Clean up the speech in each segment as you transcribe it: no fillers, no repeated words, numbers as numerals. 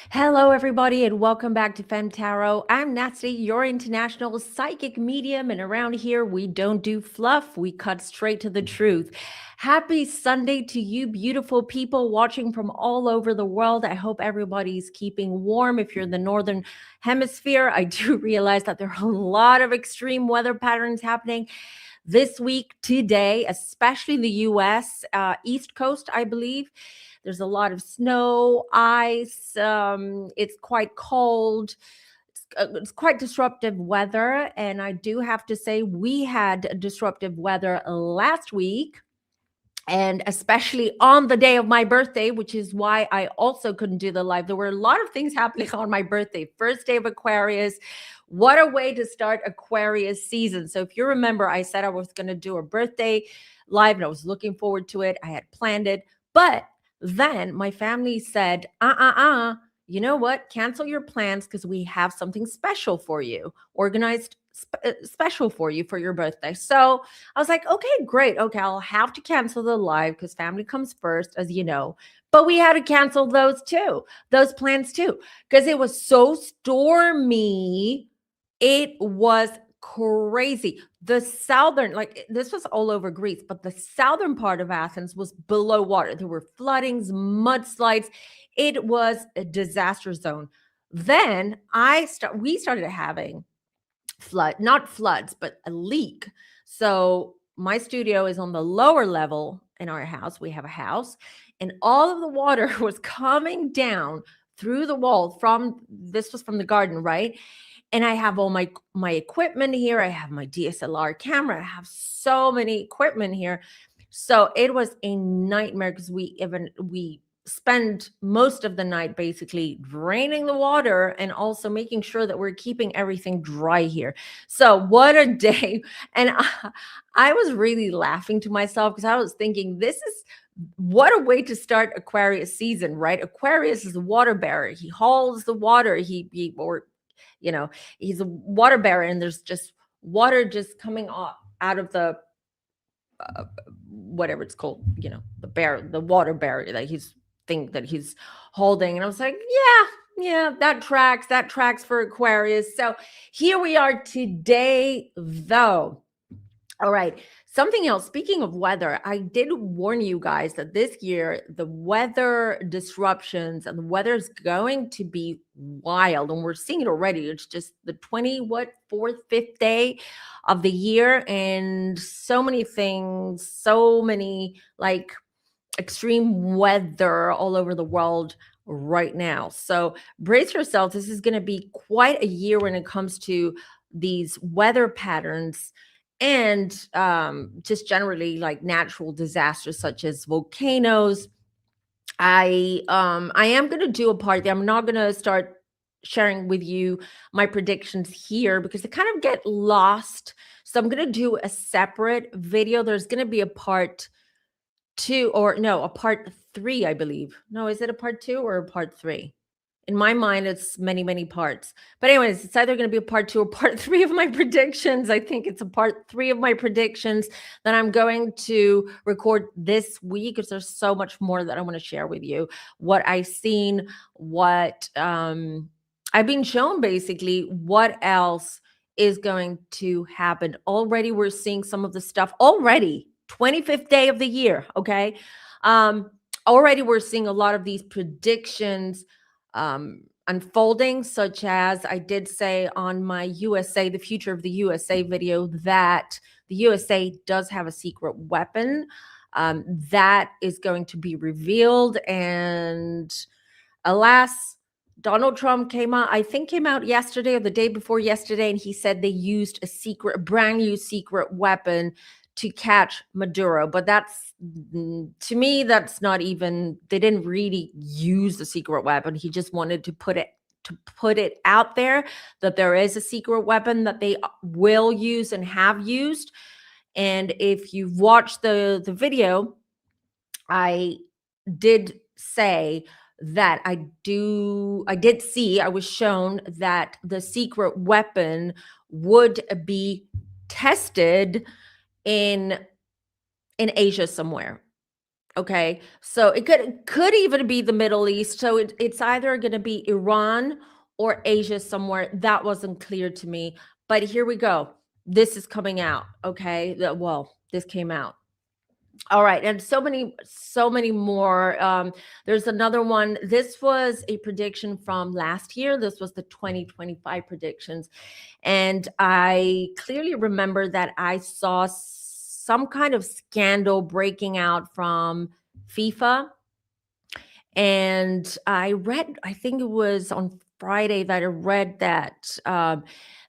Hello, everybody, and welcome back to FemmeTarot. I'm Nasty, your international psychic medium, and around here we don't do fluff, we cut straight to the truth. Happy Sunday to you, beautiful people watching from all over the world. I hope everybody's keeping warm. If you're in the northern hemisphere, I do realize that there are a lot of extreme weather patterns happening this week, today, especially the US, East Coast, I believe. There's a lot of snow, ice. It's quite cold. It's quite disruptive weather. And I do have to say, we had disruptive weather last week. And especially on the day of my birthday, which is why I also couldn't do the live. There were a lot of things happening on my birthday, first day of Aquarius. What a way to start Aquarius season. So if you remember, I said I was going to do a birthday live and I was looking forward to it. I had planned it. But then my family said, you know what? Cancel your plans because we have something special for you, organized special for you for your birthday. So I was like, okay, great. Okay, I'll have to cancel the live because family comes first, as you know. But we had to cancel those plans too, because it was so stormy. It was crazy. The southern, like this was all over Greece, but the southern part of Athens was below water. There were floodings, mudslides. It was a disaster zone. Then we started having not floods, but a leak. So my studio is on the lower level in our house. We have a house, and all of the water was coming down through the wall this was from the garden, right? And I have all my equipment here. I have my DSLR camera. I have so many equipment here. So it was a nightmare because we spend most of the night basically draining the water and also making sure that we're keeping everything dry here. So what a day. And I was really laughing to myself because I was thinking, what a way to start Aquarius season, right? Aquarius is a water bearer. He hauls the water. He's a water bearer, and there's just water just coming out of the whatever it's called, the water barrier that he's holding. And I was like, yeah, that tracks for Aquarius. So here we are today, though. All right. Something else, speaking of weather, I did warn you guys that this year, the weather disruptions and the weather is going to be wild. And we're seeing it already. It's just the 4th, 5th day of the year. And so many things, so many like extreme weather all over the world right now. So brace yourself. This is going to be quite a year when it comes to these weather patterns and just generally like natural disasters such as volcanoes. I am going to do a part there. I'm not going to start sharing with you my predictions here because they kind of get lost. So I'm going to do a separate video. There's going to be a part 2, or no, a part 3, I believe. No, is it a part 2 or a part 3? In my mind, it's many, many parts. But anyways, it's either going to be a part 2 or part 3 of my predictions. I think it's a part 3 of my predictions that I'm going to record this week because there's so much more that I want to share with you. What I've seen, what I've been shown, basically, what else is going to happen. Already, we're seeing some of the stuff already. 25th day of the year, okay? Already, we're seeing a lot of these predictions unfolding, such as I did say on my USA, the future of the USA video, that the USA does have a secret weapon that is going to be revealed. And alas, Donald Trump came out yesterday or the day before yesterday, and he said they used a brand new secret weapon to catch Maduro. But to me, that's not even, they didn't really use the secret weapon. He just wanted to put it out there that there is a secret weapon that they will use and have used. And if you've watched the video, I did say that I was shown that the secret weapon would be tested in Asia somewhere. Okay, so it could even be the Middle East. So it's either going to be Iran or Asia somewhere. That wasn't clear to me, but here we go. This is coming out. Okay, well, this came out. All right, and so many more. There's another one. This was a prediction from last year. This was the 2025 predictions, and I clearly remember that I saw some kind of scandal breaking out from FIFA. And I think it was on Friday that I read that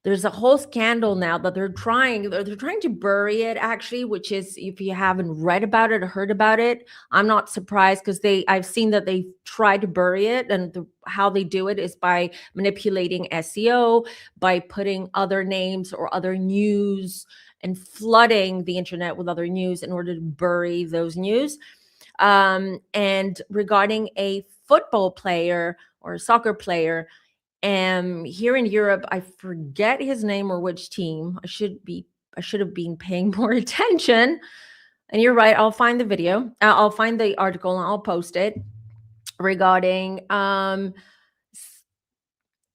there's a whole scandal now that they're trying to bury it, actually, which is, if you haven't read about it or heard about it, I'm not surprised, because I've seen that they try to bury it, and how they do it is by manipulating SEO, by putting other names or other news and flooding the internet with other news in order to bury those news. And regarding a football player or a soccer player, here in Europe, I forget his name or which team. I should have been paying more attention. And you're right. I'll find the video. I'll find the article and I'll post it regarding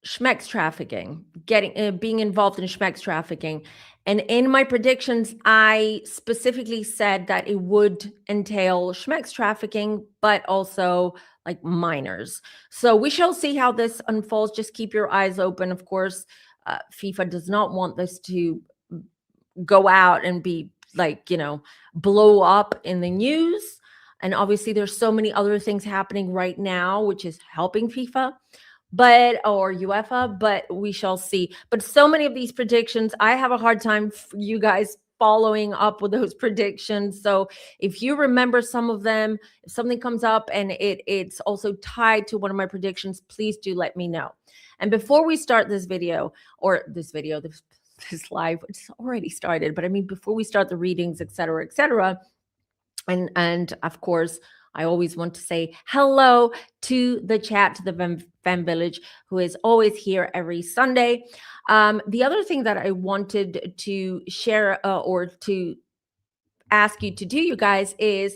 schmex trafficking, being involved in schmex trafficking. And in my predictions, I specifically said that it would entail schmex trafficking, but also like minors. So we shall see how this unfolds. Just keep your eyes open. Of course, FIFA does not want this to go out and be like, blow up in the news. And obviously there's so many other things happening right now, which is helping FIFA or UEFA, but we shall see. But so many of these predictions, I have a hard time for you guys following up with those predictions. So if you remember some of them, if something comes up and it's also tied to one of my predictions, please do let me know. And before we start this live, it's already started, but I mean, before we start the readings, et cetera, and of course, I always want to say hello to the chat, to the Femme Village, who is always here every Sunday. The other thing that I wanted to share or to ask you to do, you guys, is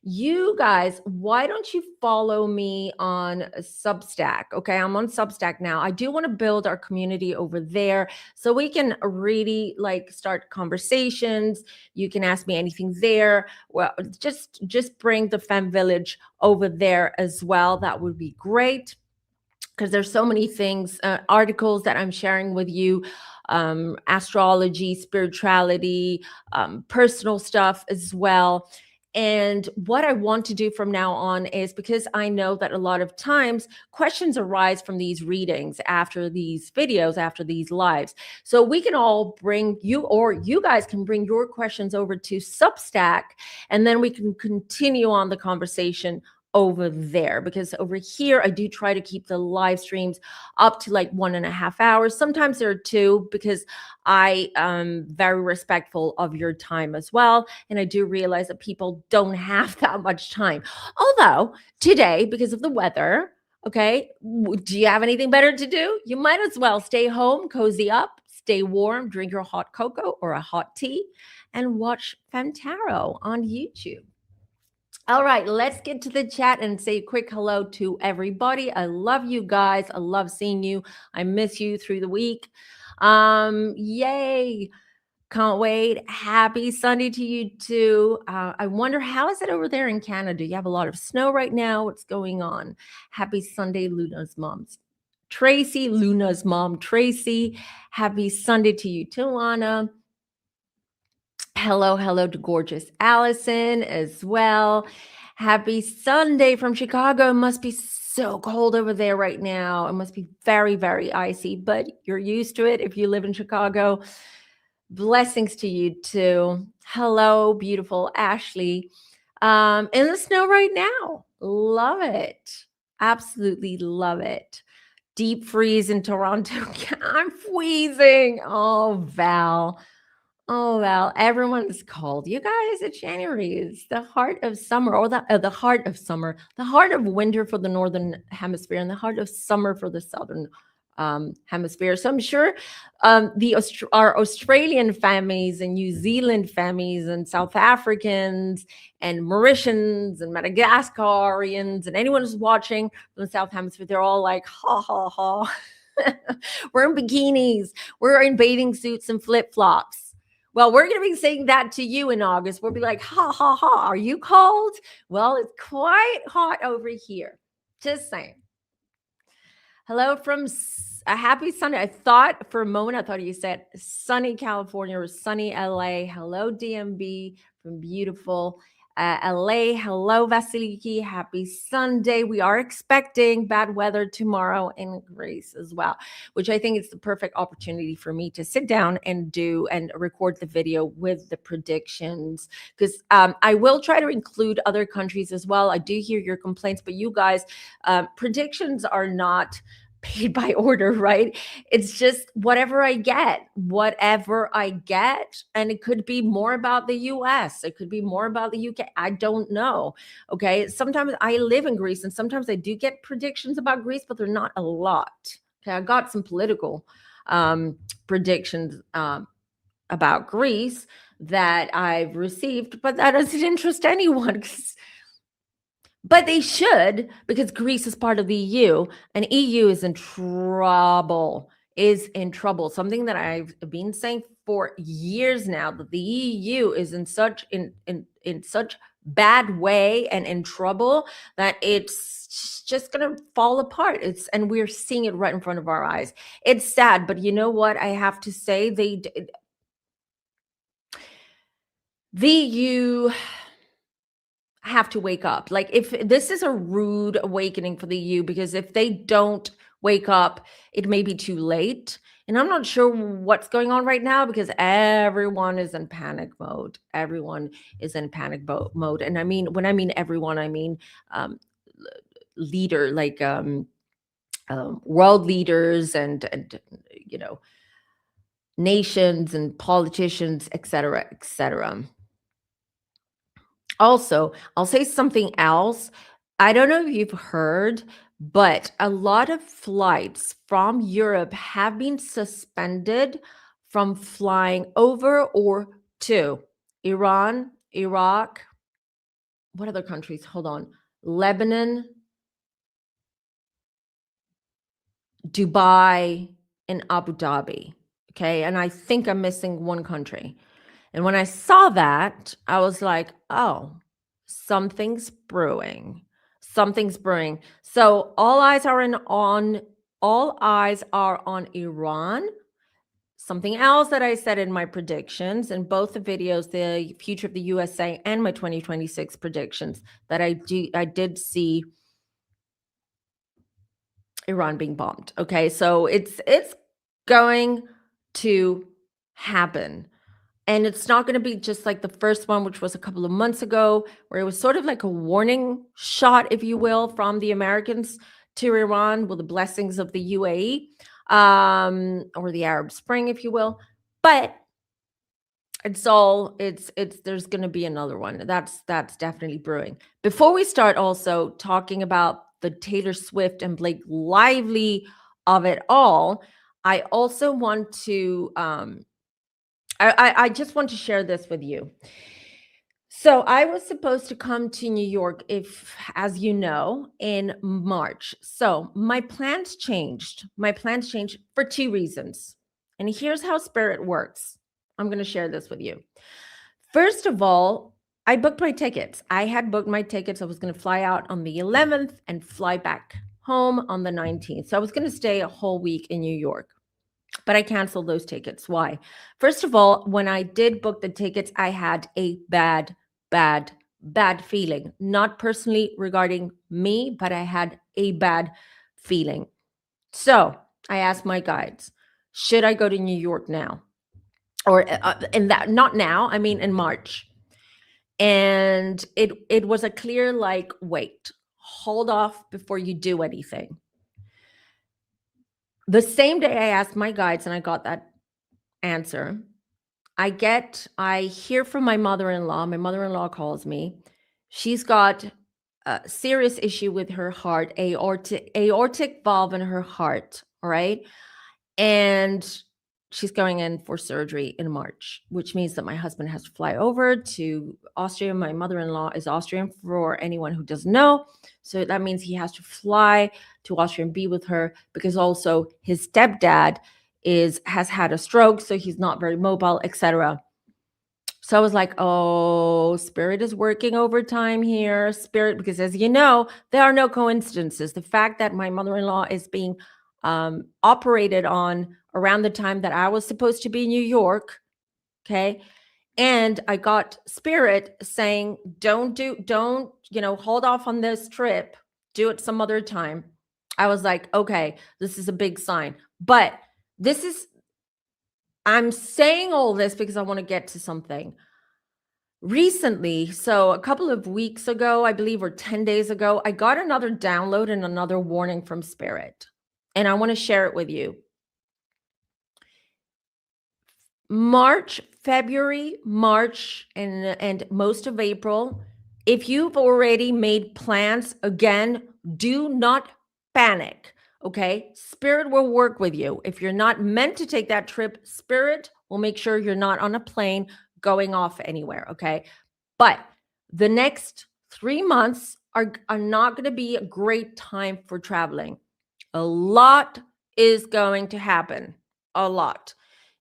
why don't you follow me on Substack? Okay, I'm on Substack now. I do want to build our community over there so we can really start conversations. You can ask me anything there. Well, just bring the Femme Village over there as well. That would be great, because there's so many things, articles that I'm sharing with you, astrology, spirituality, personal stuff as well. And what I want to do from now on is, because I know that a lot of times questions arise from these readings after these videos, after these lives. So we can all bring you, or you guys can bring your questions over to Substack, and then we can continue on the conversation over there, because over here I do try to keep the live streams up to 1.5 hours. Sometimes there are 2, because I am very respectful of your time as well, and I do realize that people don't have that much time. Although today, because of the weather, okay, do you have anything better to do? You might as well stay home, cozy up, stay warm, drink your hot cocoa or a hot tea, and watch FemmeTarot on YouTube. All right, let's get to the chat and say a quick hello to everybody. I love you guys. I love seeing you. I miss you through the week. Yay. Can't wait. Happy Sunday to you too. I wonder, how is it over there in Canada? You have a lot of snow right now. What's going on? Happy Sunday, Luna's mom, Tracy. Happy Sunday to you too, Lana. Hello to gorgeous Allison as well. Happy Sunday from Chicago. It must be so cold over there right now. It must be very, very icy, but you're used to it if you live in Chicago. Blessings to you too. Hello, beautiful Ashley. In the snow right now. Love it. Absolutely love it. Deep freeze in Toronto. I'm freezing. Oh, Val, everyone's cold. You guys, it's January. It's the heart of summer, or the heart of summer, the heart of winter for the northern hemisphere, and the heart of summer for the southern hemisphere. So I'm sure our Australian families and New Zealand families and South Africans and Mauritians and Madagascarians and anyone who's watching from the South Hemisphere, they're all like, ha ha ha. We're in bikinis, we're in bathing suits and flip flops. Well, we're going to be saying that to you in August. We'll be like, ha ha ha. Are you cold? Well, it's quite hot over here. Just saying. Hello from a happy Sunday. I thought for a moment, I thought you said sunny California or sunny LA. Hello, DMB from beautiful LA. Hello, Vasiliki. Happy Sunday. We are expecting bad weather tomorrow in Greece as well, which I think is the perfect opportunity for me to sit down and do and record the video with the predictions, because I will try to include other countries as well. I do hear your complaints, but you guys, predictions are not paid by order, right? It's just whatever I get. And it could be more about the US. It could be more about the UK. I don't know. Okay. Sometimes I live in Greece and sometimes I do get predictions about Greece, but they're not a lot. Okay. I got some political predictions about Greece that I've received, but that doesn't interest anyone. But they should, because Greece is part of the EU and EU is in trouble, Something that I've been saying for years now, that the EU is in such bad way and in trouble that it's just going to fall apart. And we're seeing it right in front of our eyes. It's sad, but you know what I have to say? The EU have to wake up. Like, if this is a rude awakening for the EU, because if they don't wake up, it may be too late. And I'm not sure what's going on right now, because everyone is in panic mode. Everyone is in panic mode. And I mean, when I mean everyone, I mean leader, like world leaders and nations and politicians, etc., etc. Also, I'll say something else. I don't know if you've heard, but a lot of flights from Europe have been suspended from flying over or to Iran, Iraq, what other countries? Hold on. Lebanon, Dubai, and Abu Dhabi. Okay. And I think I'm missing one country. And when I saw that, I was like, oh, something's brewing. Something's brewing. So all eyes are on Iran. Something else that I said in my predictions in both the videos, the future of the USA and my 2026 predictions, that I did see Iran being bombed. Okay. So it's going to happen. And it's not going to be just like the first one, which was a couple of months ago, where it was sort of like a warning shot, if you will, from the Americans to Iran with the blessings of the UAE, or the Arab Spring, if you will. But there's going to be another one. That's definitely brewing. Before we start also talking about the Taylor Swift and Blake Lively of it all, I also want to I just want to share this with you. So I was supposed to come to New York, as you know, in March. So my plans changed. My plans changed for two reasons. And here's how Spirit works. I'm going to share this with you. First of all, I booked my tickets. I had booked my tickets. I was going to fly out on the 11th and fly back home on the 19th. So I was going to stay a whole week in New York. But I canceled those tickets. Why? First of all, when I did book the tickets, I had a bad feeling. Not personally regarding me, but I had a bad feeling. So I asked my guides, should I go to New York now? Or not now, I mean in March. And it was a clear, like, wait, hold off before you do anything. The same day I asked my guides and I got that answer, I hear from my mother-in-law. My mother-in-law calls me. She's got a serious issue with her heart, aortic valve in her heart All right. And she's going in for surgery in March, which means that my husband has to fly over to Austria. My mother-in-law is Austrian, for anyone who doesn't know. So that means he has to fly to Austria and be with her, because also his stepdad has had a stroke, so he's not very mobile, etc. So I was like, oh, Spirit is working overtime here. Spirit, because as you know, there are no coincidences. The fact that my mother-in-law is being operated on around the time that I was supposed to be in New York, okay? And I got Spirit saying, don't, hold off on this trip. Do it some other time. I was like, okay, this is a big sign. But I'm saying all this because I want to get to something. Recently, so a couple of weeks ago, I believe, or 10 days ago, I got another download and another warning from Spirit. And I want to share it with you. February, March, and most of April, if you've already made plans, again, do not panic, okay? Spirit will work with you. If you're not meant to take that trip, Spirit will make sure you're not on a plane going off anywhere, okay? But the next 3 months are not going to be a great time for traveling. A lot is going to happen. A lot.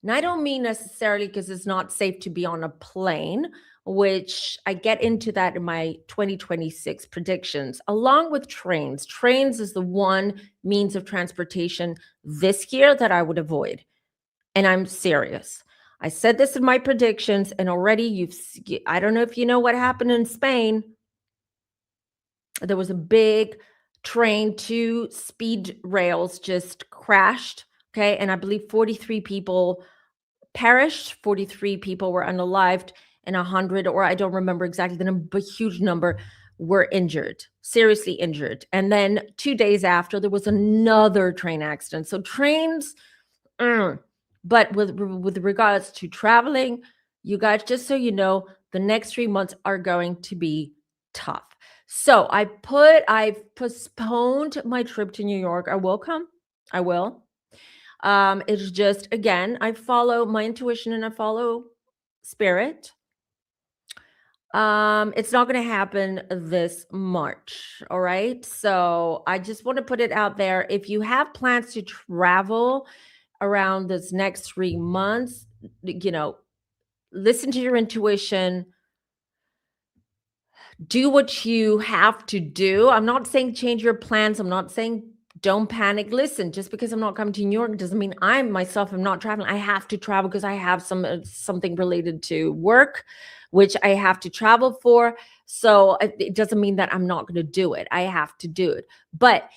And I don't mean necessarily because it's not safe to be on a plane, which I get into that in my 2026 predictions, along with trains. Trains is the one means of transportation this year that I would avoid. And I'm serious. I said this in my predictions, and already I don't know if you know what happened in Spain. There was a big train, 2 speed rails just crashed. Okay. And I believe 43 people perished, 43 people were unalived, and 100, or I don't remember exactly the number, but huge number were injured, seriously injured. And then 2 days after, there was another train accident. So trains, but with regards to traveling, you guys, just so you know, the next 3 months are going to be tough. So I've postponed my trip to New York. I will come. I will. It's just, again, I follow my intuition and I follow Spirit. It's not going to happen this March. All right. So I just want to put it out there. If you have plans to travel around this next 3 months, listen to your intuition. Do what you have to do. I'm not saying change your plans. I'm not saying don't panic. Listen, just because I'm not coming to New York doesn't mean I myself am not traveling. I have to travel because I have something related to work, which I have to travel for. So it doesn't mean that I'm not going to do it. I have to do it. But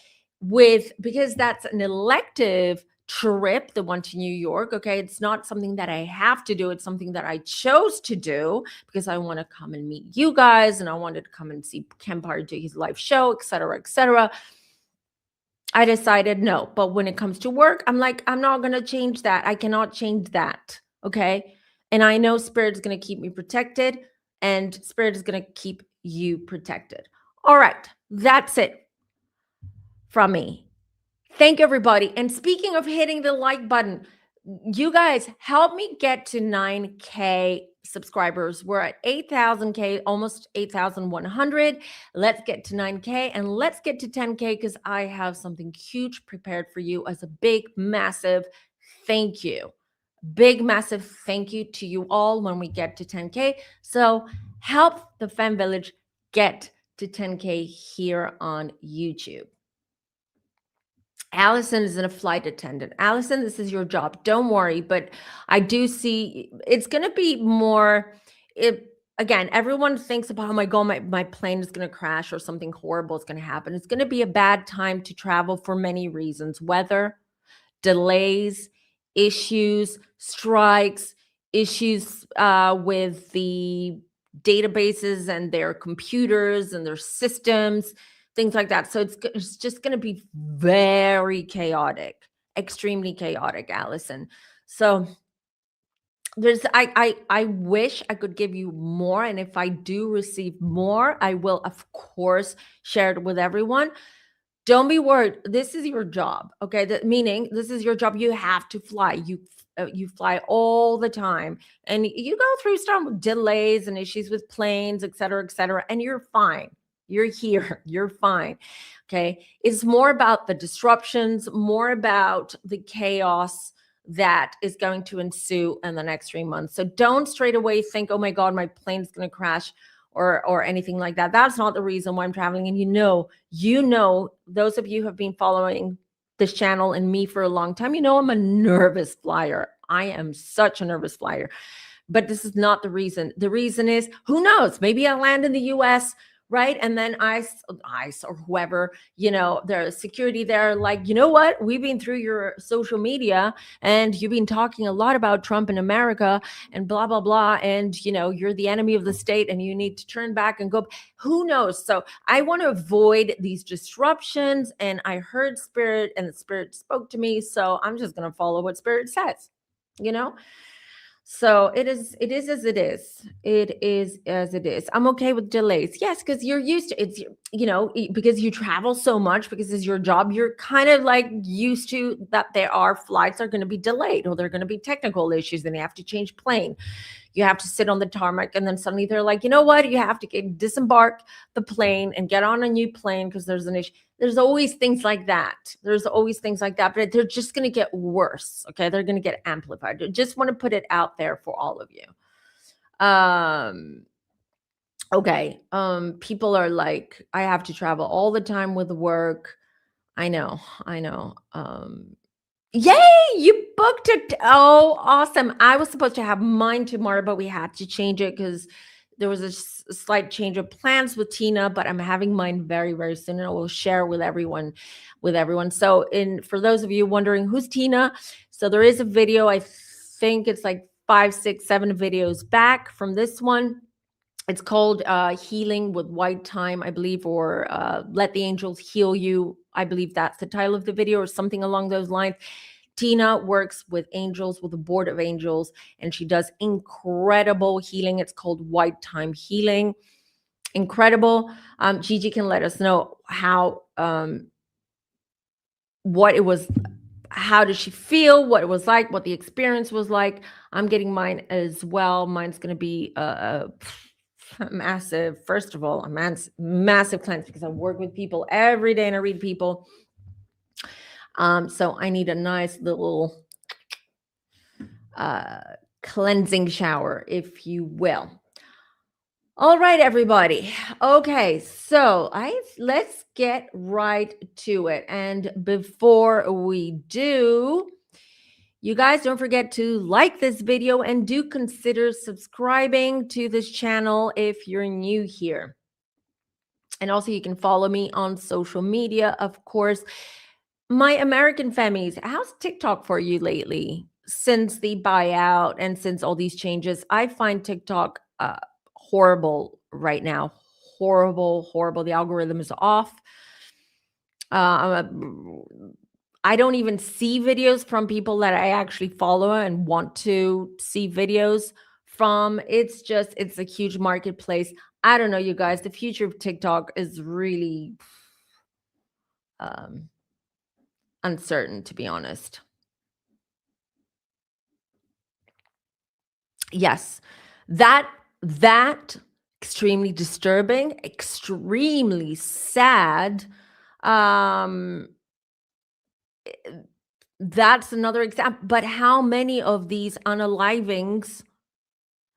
because that's an elective trip, the one to New York, okay, it's not something that I have to do. It's something that I chose to do because I want to come and meet you guys, and I wanted to come and see Ken Parr do his live show, etc., etc. I decided no. But when it comes to work, I'm like, I'm not going to change that. I cannot change that. Okay. And I know Spirit is going to keep me protected, and Spirit is going to keep you protected. All right. That's it from me. Thank everybody. And speaking of hitting the like button, you guys help me get to 9K subscribers. We're at 8,000K, almost 8,100. Let's get to 9K and let's get to 10K, because I have something huge prepared for you as a big, massive thank you. Big, massive thank you to you all when we get to 10K. So help the Femme Village get to 10K here on YouTube. Allison is a flight attendant. Allison, this is your job. Don't worry. But I do see it's going to be more. Again, everyone thinks about, oh my God, my plane is going to crash or something horrible is going to happen. It's going to be a bad time to travel for many reasons: weather, delays, issues, strikes, issues with the databases and their computers and their systems, things like that. So it's just going to be very chaotic, extremely chaotic, Allison. So I wish I could give you more, and if I do receive more, I will of course share it with everyone. Don't be worried. This is your job. Okay. Meaning this is your job. You have to fly. You fly all the time, and you go through some delays and issues with planes, et cetera, and you're fine. You're here. You're fine. Okay. It's more about the disruptions, more about the chaos that is going to ensue in the next 3 months. So don't straight away think, oh my God, my plane's going to crash or anything like that. That's not the reason why I'm traveling. And those of you who have been following this channel and me for a long time, I'm a nervous flyer. I am such a nervous flyer. But this is not the reason. The reason is, who knows? Maybe I land in the US, right? And then ICE or whoever, the security there, like, you know what? We've been through your social media and you've been talking a lot about Trump in America and blah, blah, blah. And, you're the enemy of the state and you need to turn back and go. Who knows? So I want to avoid these disruptions. And I heard Spirit and the Spirit spoke to me. So I'm just going to follow what Spirit says, So it is as it is. It is as it is. I'm okay with delays. Yes, because you're used to it's, because you travel so much, because it's your job, you're kind of like used to that there are flights are going to be delayed or there are going to be technical issues and they have to change plane. You have to sit on the tarmac and then suddenly they're like, you know what? You have to disembark the plane and get on a new plane because there's an issue. There's always things like that. But they're just going to get worse. Okay. They're going to get amplified. I just want to put it out there for all of you. Okay. People are like, I have to travel all the time with work. I know. Yay, you booked it. Oh, awesome. I was supposed to have mine tomorrow, but we had to change it because there was a slight change of plans with Tina, but I'm having mine very, very soon and I will share with everyone. So for those of you wondering who's Tina, so there is a video, I think it's like 5, 6, 7 videos back from this one. It's called Healing with White Time, I believe, or Let the Angels Heal You. I believe that's the title of the video or something along those lines. Tina works with angels, with a board of angels, and she does incredible healing. It's called White Time Healing. Incredible. Gigi can let us know how, what it was, how did she feel, what it was like, what the experience was like. I'm getting mine as well. Mine's going to be massive, first of all, a massive cleanse because I work with people every day and I read people. So I need a nice little cleansing shower, if you will. All right, everybody. Okay, so let's get right to it. And before we do, you guys don't forget to like this video and do consider subscribing to this channel if you're new here. And also you can follow me on social media, of course. My American Femmies, how's TikTok for you lately? Since the buyout and since all these changes, I find TikTok horrible right now. Horrible. The algorithm is off. I don't even see videos from people that I actually follow and want to see videos from. It's a huge marketplace. I don't know, you guys. The future of TikTok is really uncertain, to be honest. Yes, that extremely disturbing, extremely sad. That's another example. But how many of these unalivings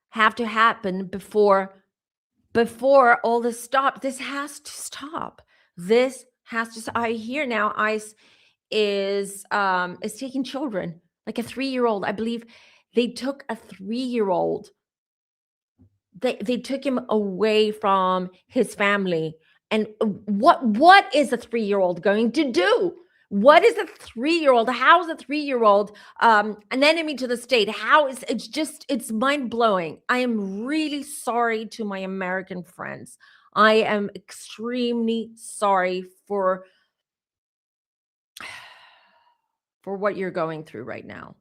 have to happen before all this stops? This has to stop. I hear now ICE is taking children, like a 3-year-old. I believe they took a 3-year-old. They took him away from his family. And what is a 3-year-old going to do? What is a 3-year-old? How is a 3-year-old an enemy to the state? It's mind-blowing. I am really sorry to my American friends. I am extremely sorry for what you're going through right now.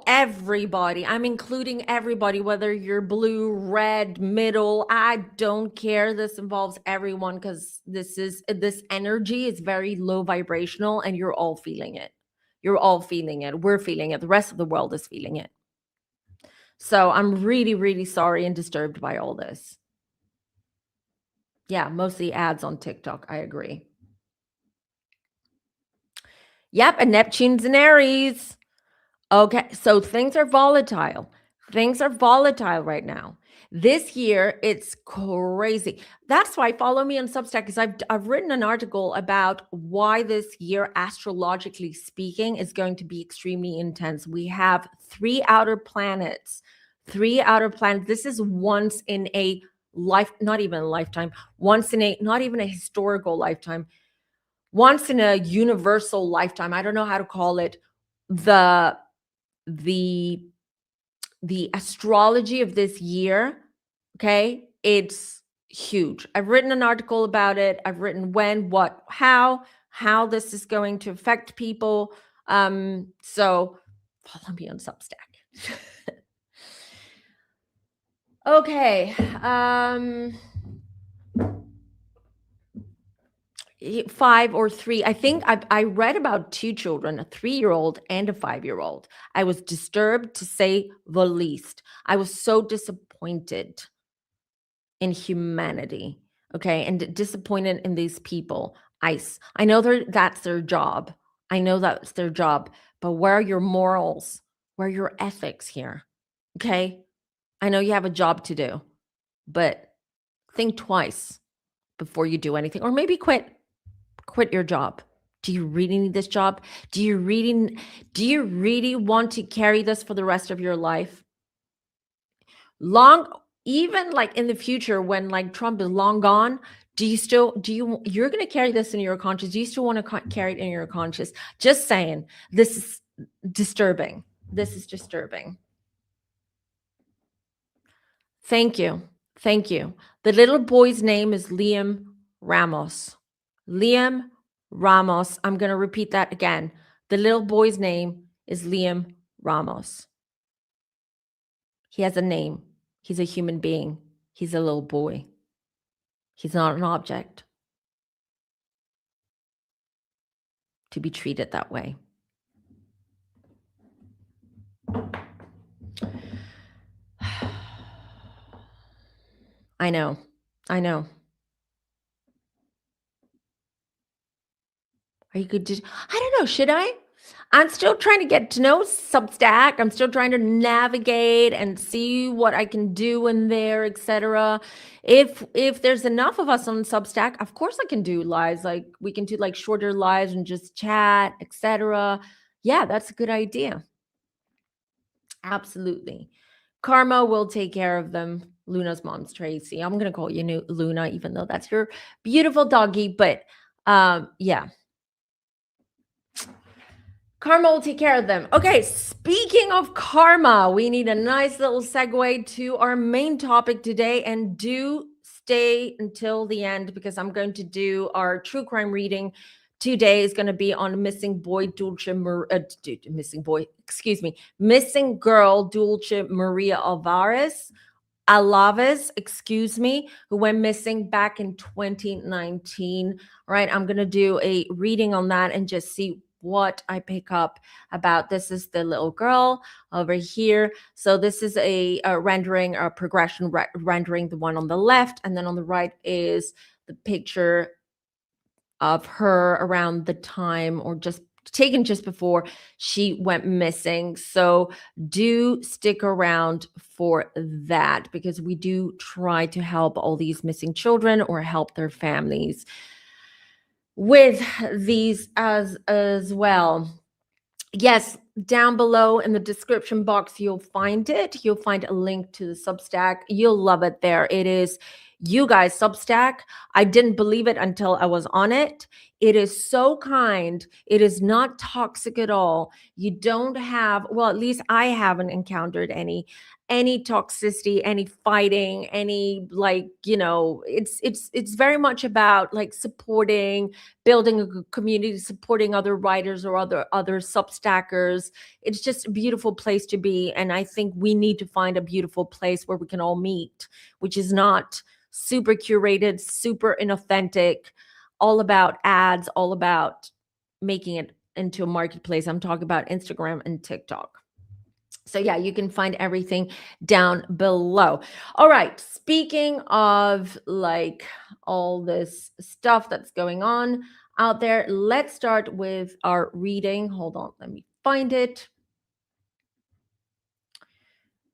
everybody. I'm including everybody, whether you're blue, red, middle. I don't care. This involves everyone because this energy is very low vibrational and you're all feeling it. You're all feeling it. We're feeling it. The rest of the world is feeling it. So I'm really, really sorry and disturbed by all this. Yeah, mostly ads on TikTok. I agree. Yep, and Neptune's in Aries. Okay, so things are volatile. Things are volatile right now. This year, it's crazy. That's why follow me on Substack because I've written an article about why this year, astrologically speaking, is going to be extremely intense. We have three outer planets. Three outer planets. This is once in a life, not even a lifetime, once in a, not even a historical lifetime, once in a universal lifetime. I don't know how to call it. The the the astrology of this year, okay, it's huge. I've written an article about it. I've written when, what, how this is going to affect people. So follow me on Substack. Okay. 5 or 3. I think I read about 2 children, a 3-year-old and a 5-year-old. I was disturbed, to say the least. I was so disappointed in humanity, okay, and disappointed in these people. I know that's their job. I know that's their job, but where are your morals? Where are your ethics here? Okay? I know you have a job to do, but think twice before you do anything, or maybe quit your job. Do you really need this job? Do you really want to carry this for the rest of your life? Long, even like in the future when like Trump is long gone, you're going to carry this in your conscience? Do you still want to carry it in your conscience? Just saying, this is disturbing. This is disturbing. Thank you. Thank you. The little boy's name is Liam Ramos. Liam Ramos. I'm going to repeat that again. The little boy's name is Liam Ramos. He has a name. He's a human being. He's a little boy. He's not an object to be treated that way. I know. I know. Are you good to, I don't know, should I? I'm still trying to get to know Substack. I'm still trying to navigate and see what I can do in there, etc. If there's enough of us on Substack, of course I can do lives. Like we can do like shorter lives and just chat, etc. Yeah, that's a good idea. Absolutely. Karma will take care of them. Luna's mom's Tracy. I'm gonna call you Luna, even though that's your beautiful doggy. But yeah. Karma will take care of them. Okay, speaking of karma, we need a nice little segue to our main topic today. And do stay until the end because I'm going to do our true crime reading. Today is going to be on missing boy missing girl Dulce Maria Alavez, who went missing back in 2019. All right, I'm going to do a reading on that and just see what I pick up about. This is the little girl over here. So this is a rendering, a progression rendering, the one on the left, and then on the right is the picture of her around the time, or just taken just before she went missing. So do stick around for that because we do try to help all these missing children or help their families with these as well. Yes, down below in the description box, you'll find it. You'll find a link to the Substack. You'll love it there. It is, you guys, Substack. I didn't believe it until I was on it. It is so kind. It is not toxic at all. You don't have, well, at least I haven't encountered any toxicity, any fighting, any, like, it's very much about like supporting, building a good community, supporting other writers or other substackers. It's just a beautiful place to be, and I think we need to find a beautiful place where we can all meet, which is not super curated, super inauthentic, all about ads, all about making it into a marketplace. I'm talking about Instagram and TikTok. So yeah, you can find everything down below. All right, speaking of like all this stuff that's going on out there, let's start with our reading. Hold on, let me find it.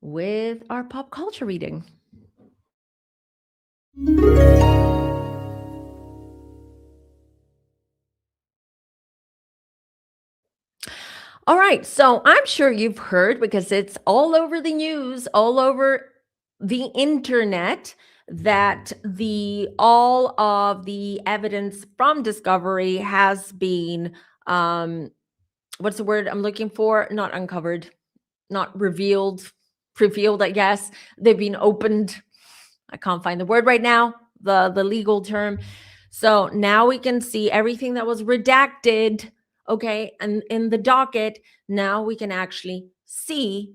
With our pop culture reading. All right, so I'm sure you've heard, because it's all over the news, all over the internet, that the all of the evidence from Discovery has been what's the word I'm looking for? Not uncovered, not revealed, I guess. They've been opened. I can't find the word right now, the legal term. So now we can see everything that was redacted, okay? And in the docket, now we can actually see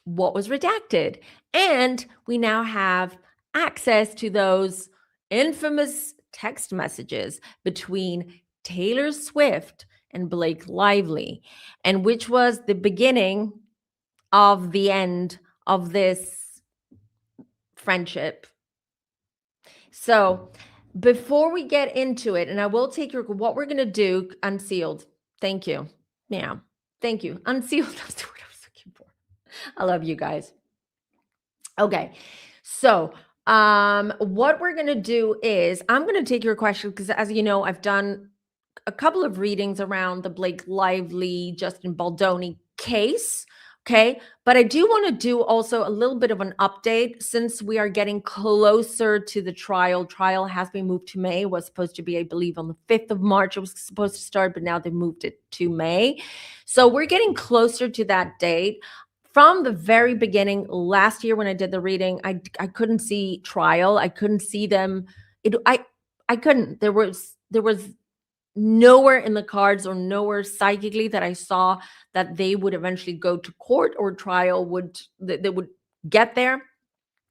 what was redacted. And we now have access to those infamous text messages between Taylor Swift and Blake Lively, and which was the beginning of the end of this friendship. So before we get into it, and I will take your, what we're going to do, unsealed. Thank you. Yeah. Thank you. Unsealed. That's the word I was looking for. I love you guys. Okay. So what we're going to do is I'm going to take your question, because as you know, I've done a couple of readings around the Blake Lively, Justin Baldoni case. Okay. But I do want to do also a little bit of an update, since we are getting closer to the trial. Trial has been moved to May. It was supposed to be, I believe, on the 5th of March. It was supposed to start, but now they moved it to May. So we're getting closer to that date. From the very beginning, last year when I did the reading, I couldn't see trial. I couldn't see them. I couldn't. There was nowhere in the cards, or nowhere psychically, that I saw that they would eventually go to court, or trial would, they would get there.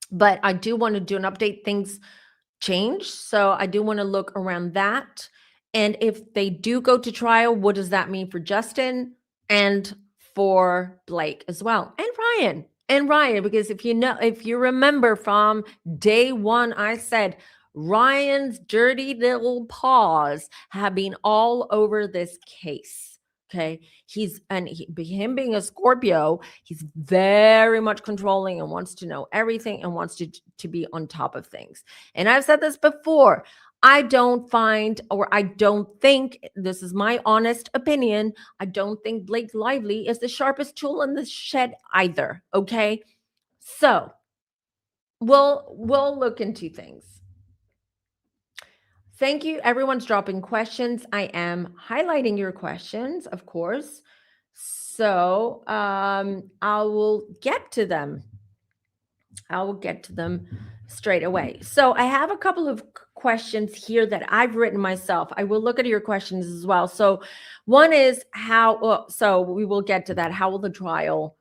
But I do want to do an update. Things change, so I do want to look around that. And if they do go to trial, what does that mean for Justin and for Blake as well, and Ryan, because if you remember from day one, I said Ryan's dirty little paws have been all over this case. Okay. Him being a Scorpio, he's very much controlling and wants to know everything and wants to be on top of things. And I've said this before. I don't think, this is my honest opinion, I don't think Blake Lively is the sharpest tool in the shed either. Okay. So we'll look into things. Thank you. Everyone's dropping questions. I am highlighting your questions, of course. So I will get to them. Straight away. So I have a couple of questions here that I've written myself. I will look at your questions as well. So one is so we will get to that. How will the trial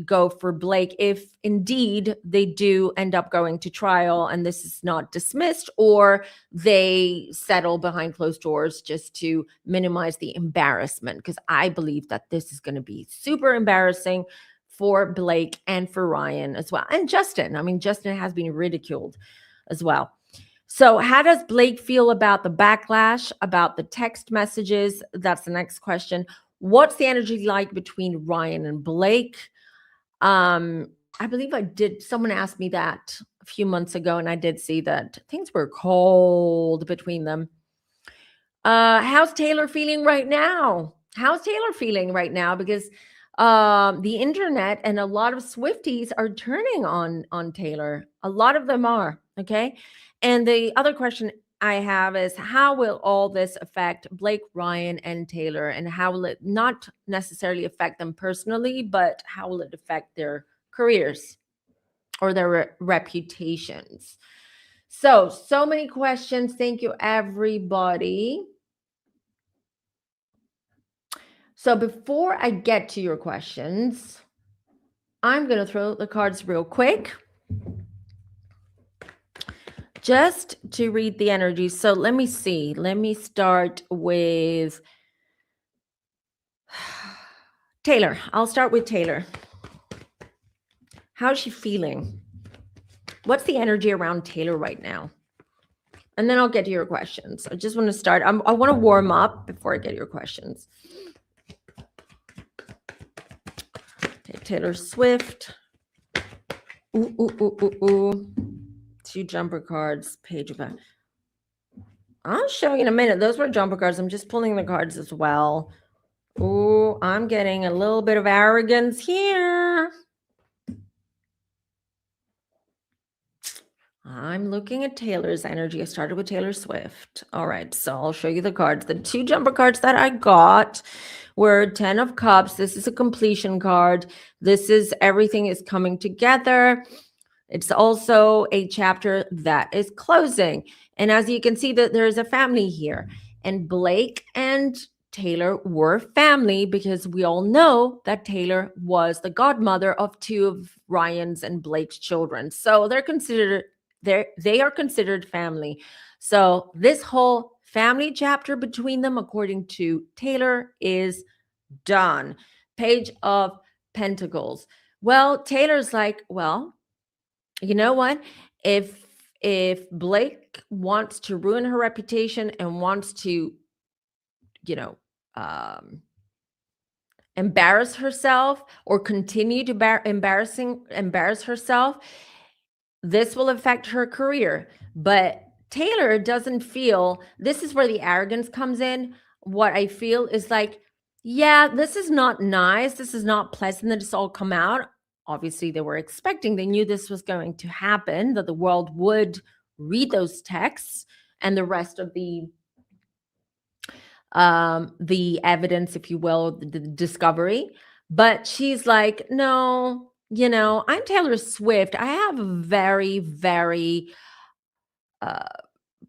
go for Blake, if indeed they do end up going to trial and this is not dismissed, or they settle behind closed doors just to minimize the embarrassment? Because I believe that this is going to be super embarrassing for Blake and for Ryan as well. And Justin. I mean, Justin has been ridiculed as well. So how does Blake feel about the backlash, about the text messages? That's the next question. What's the energy like between Ryan and Blake? I believe someone asked me that a few months ago, and I did see that things were cold between them. How's Taylor feeling right now? Because the internet and a lot of Swifties are turning on Taylor. A lot of them are. Okay. And the other question I have is, how will all this affect Blake, Ryan, and Taylor? And how will it not necessarily affect them personally, but how will it affect their careers or their reputations? So many questions. Thank you, everybody. So before I get to your questions, I'm going to throw the cards real quick just to read the energy. So let me see. Let me start with Taylor. I'll start with Taylor. How's she feeling? What's the energy around Taylor right now? And then I'll get to your questions. I just want to start. I want to warm up before I get your questions. Okay, Taylor Swift. Ooh. 2 jumper cards, page of it. I'll show you in a minute. Those were jumper cards. I'm just pulling the cards as well. Ooh, I'm getting a little bit of arrogance here. I'm looking at Taylor's energy. I started with Taylor Swift. All right, so I'll show you the cards. The 2 jumper cards that I got were 10 of Cups. This is a completion card. This is everything is coming together. It's also a chapter that is closing. And as you can see, that there is a family here. And Blake and Taylor were family because we all know that Taylor was the godmother of 2 of Ryan's and Blake's children. So they are considered family. So this whole family chapter between them, according to Taylor, is done. Page of Pentacles. Well, Taylor's like, well, you know what? If Blake wants to ruin her reputation and wants to, embarrass herself or continue to embarrass herself, this will affect her career. But Taylor doesn't feel, this is where the arrogance comes in. What I feel is like, yeah, this is not nice. This is not pleasant that it's all come out. Obviously, they were expecting, they knew this was going to happen, that the world would read those texts and the rest of the evidence, if you will, the discovery. But she's like, no, I'm Taylor Swift. I have a very, very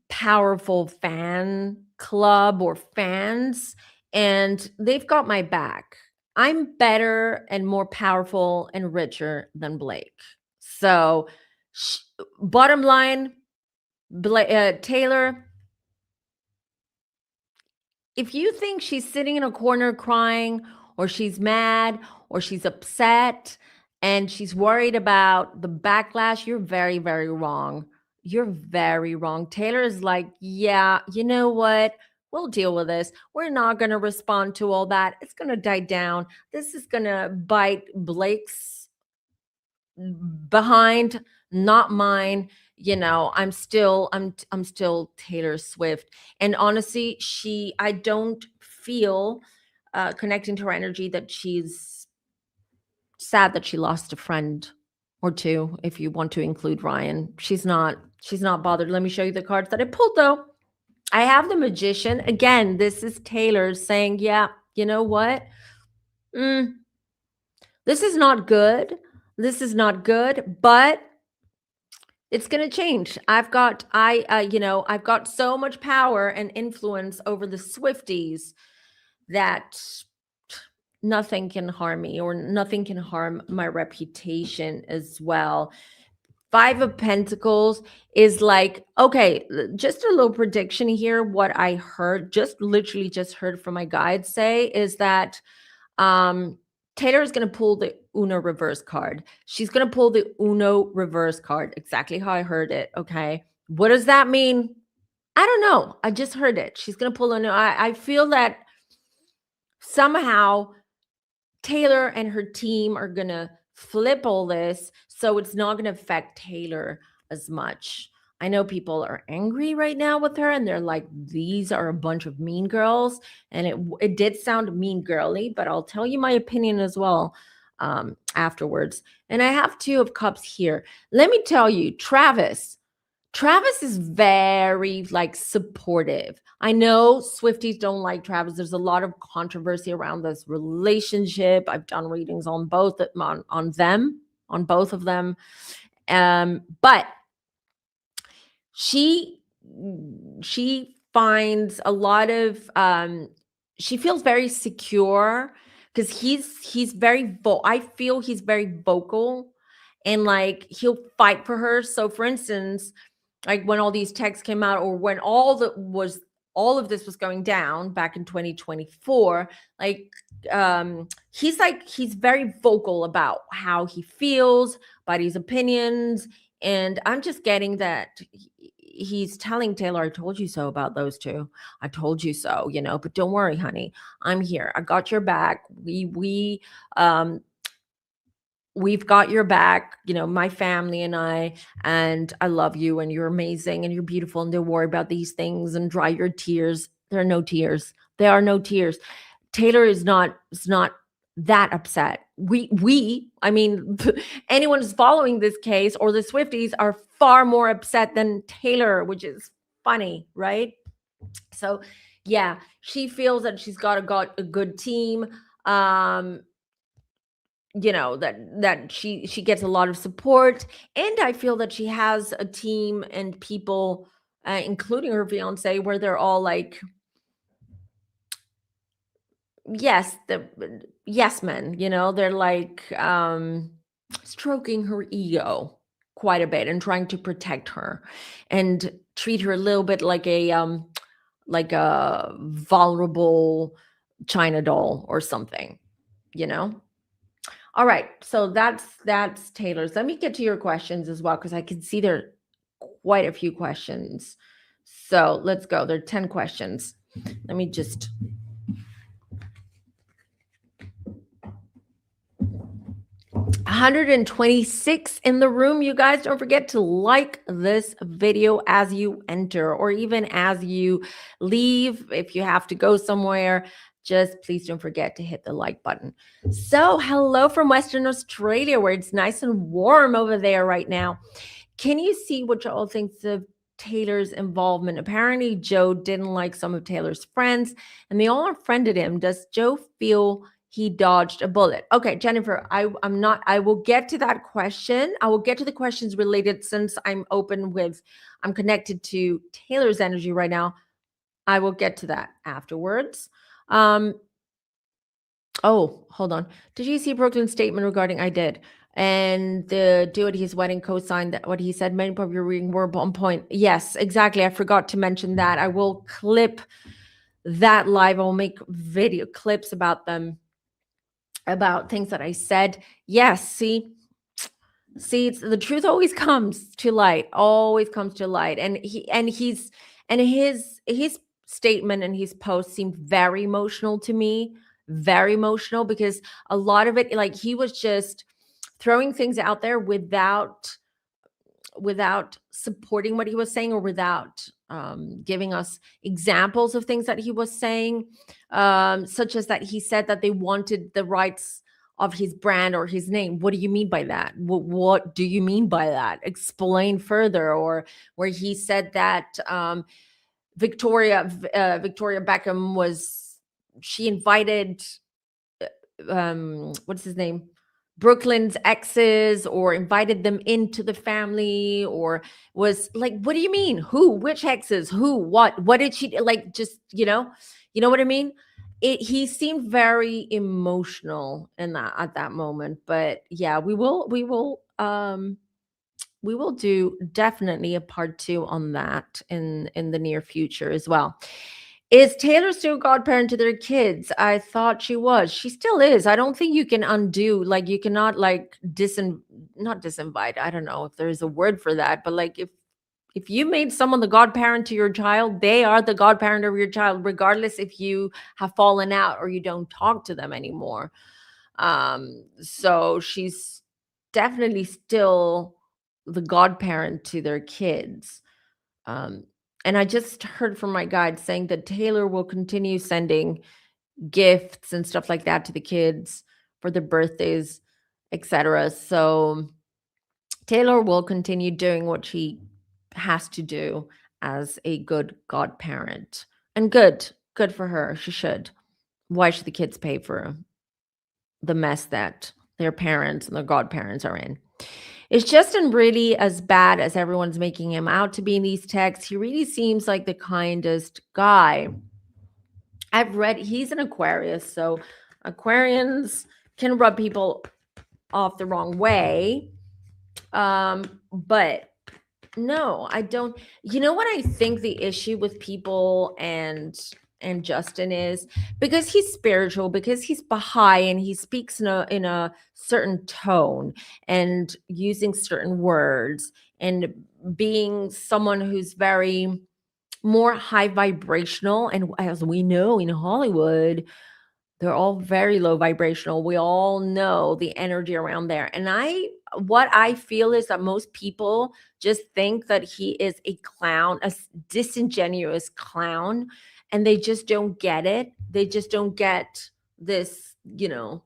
powerful fan club or fans, and they've got my back. I'm better and more powerful and richer than Blake. So, bottom line, Taylor, if you think she's sitting in a corner crying, or she's mad, or she's upset, and she's worried about the backlash, you're very, very wrong. You're very wrong. Taylor is like, yeah, you know what? We'll deal with this. We're not going to respond to all that. It's going to die down. This is going to bite Blake's behind, not mine. I'm still Taylor Swift. And honestly, I don't feel connecting to her energy that she's sad that she lost a friend or 2, if you want to include Ryan. She's not bothered. Let me show you the cards that I pulled, though. I have the Magician. Again, this is Taylor saying, yeah, you know what? This is not good. This is not good, but it's going to change. I've got so much power and influence over the Swifties that nothing can harm me, or nothing can harm my reputation as well. 5 of Pentacles is like, okay, just a little prediction here. What I heard, literally just heard from my guides say, is that Taylor is going to pull the Uno reverse card. She's going to pull the Uno reverse card, exactly how I heard it. Okay. What does that mean? I don't know. I just heard it. She's going to pull Uno. I feel that somehow Taylor and her team are going to flip all this, so it's not going to affect Taylor as much. I know people are angry right now with her, and they're like, these are a bunch of mean girls. And it did sound mean girly, but I'll tell you my opinion as well afterwards. And I have 2 of Cups here. Let me tell you, Travis, Travis is very like supportive. I know Swifties don't like Travis. There's a lot of controversy around this relationship. I've done readings on on both of them. But she finds a lot of she feels very secure because he's very I feel he's very vocal, and like he'll fight for her. So for instance, like when all these texts came out, or when all of this was going down back in 2024, like he's very vocal about how he feels, about his opinions. And I'm just getting that he's telling Taylor, I told you so about those two. I told you so, but don't worry, honey. I'm here. I got your back. We've got your back, my family and I love you, and you're amazing, and you're beautiful, and don't worry about these things and dry your tears. There are no tears. There are no tears. Taylor is not that upset. I mean, anyone who's following this case or the Swifties are far more upset than Taylor, which is funny, right? So yeah, she feels that she's got a good team. That she gets a lot of support, and I feel that she has a team and people, including her fiance, where they're all like, yes, the yes men, they're like stroking her ego quite a bit and trying to protect her and treat her a little bit like a vulnerable China doll or something, you know All right, so that's Taylor's. Let me get to your questions as well, because I can see there are quite a few questions. So let's go. There are 10 questions. Let me just 126 in the room. You guys, don't forget to like this video as you enter, or even as you leave. If you have to go somewhere, just please don't forget to hit the like button. So hello from Western Australia, where it's nice and warm over there right now. Can you see what y'all thinks of Taylor's involvement? Apparently Joe didn't like some of Taylor's friends, and they all unfriended him. Does Joe feel he dodged a bullet? Okay, Jennifer, I will get to that question. I will get to the questions related, since I'm connected to Taylor's energy right now. I will get to that afterwards. Oh, hold on. Did you see Brooklyn's statement regarding I did? And the dude at his wedding co-signed that what he said. Many of your reading were on point. Yes, exactly. I forgot to mention that. I will clip that live. I will make video clips about them, about things that I said. Yes, see, it's the truth always comes to light. Always comes to light. And his statement and his post seemed very emotional to me. Very emotional, because a lot of it, like, he was just throwing things out there without supporting what he was saying, or without giving us examples of things that he was saying, such as that he said that they wanted the rights of his brand or his name. What do you mean by that? What do you mean by that? Explain further. Or where he said that Victoria Beckham she invited what's his name, Brooklyn's exes, or invited them into the family, or was like, what do you mean? Who? Which exes? Who? What did she like? Just, what I mean? He seemed very emotional at that moment. But yeah, we will do definitely a part 2 on that in the near future as well. Is Taylor still godparent to their kids? I thought she was. She still is. I don't think you can undo, like, you cannot like not disinvite. I don't know if there is a word for that, but like, if you made someone the godparent to your child, they are the godparent of your child, regardless if you have fallen out or you don't talk to them anymore. So she's definitely still the godparent to their kids. And I just heard from my guide saying that Taylor will continue sending gifts and stuff like that to the kids for their birthdays, etc. So Taylor will continue doing what she has to do as a good godparent. And good for her. She should. Why should the kids pay for the mess that their parents and their godparents are in? Is Justin really as bad as everyone's making him out to be in these texts? He really seems like the kindest guy. I've read he's an Aquarius, so Aquarians can rub people off the wrong way. But no, I don't. You know what I think the issue with people and Justin is, because he's spiritual, because he's Baha'i and he speaks in a certain tone and using certain words and being someone who's very more high vibrational. And as we know in Hollywood, they're all very low vibrational. We all know the energy around there. And what I feel is that most people just think that he is a clown, disingenuous clown, and they just don't get it. They just don't get this, the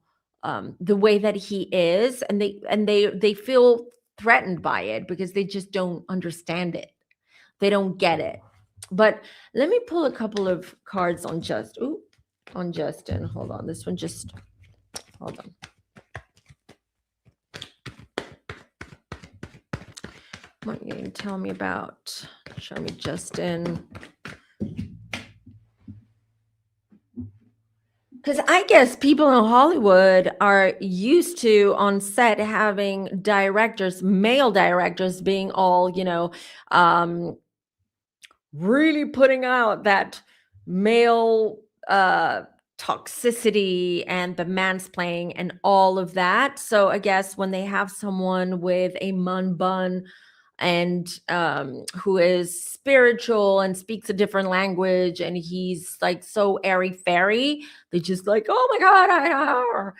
way that he is, and they feel threatened by it because they just don't understand it. They don't get it. But let me pull a couple of cards on Justin. Hold on. This one just hold on. What are you going to tell me about? Show me Justin. Because I guess people in Hollywood are used to on set having directors, male directors, being all, really putting out that male toxicity and the mansplaining and all of that. So I guess when they have someone with a mun bun and who is spiritual and speaks a different language and he's like so airy fairy, they just like, oh my god,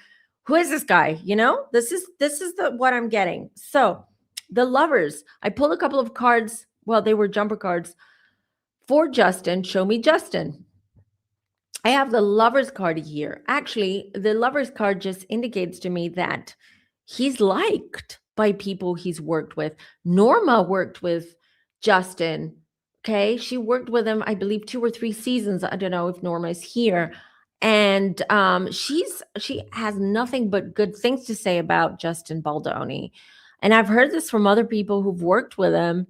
who is this guy? This is the what I'm getting. So the lovers, I pulled a couple of cards. Well, they were jumper cards for Justin. Show me Justin. I have the Lovers card here. Actually, the Lovers card just indicates to me that he's liked by people he's worked with. Norma worked with Justin. Okay. She worked with him, I believe, 2 or 3 seasons. I don't know if Norma is here. And she has nothing but good things to say about Justin Baldoni. And I've heard this from other people who've worked with him.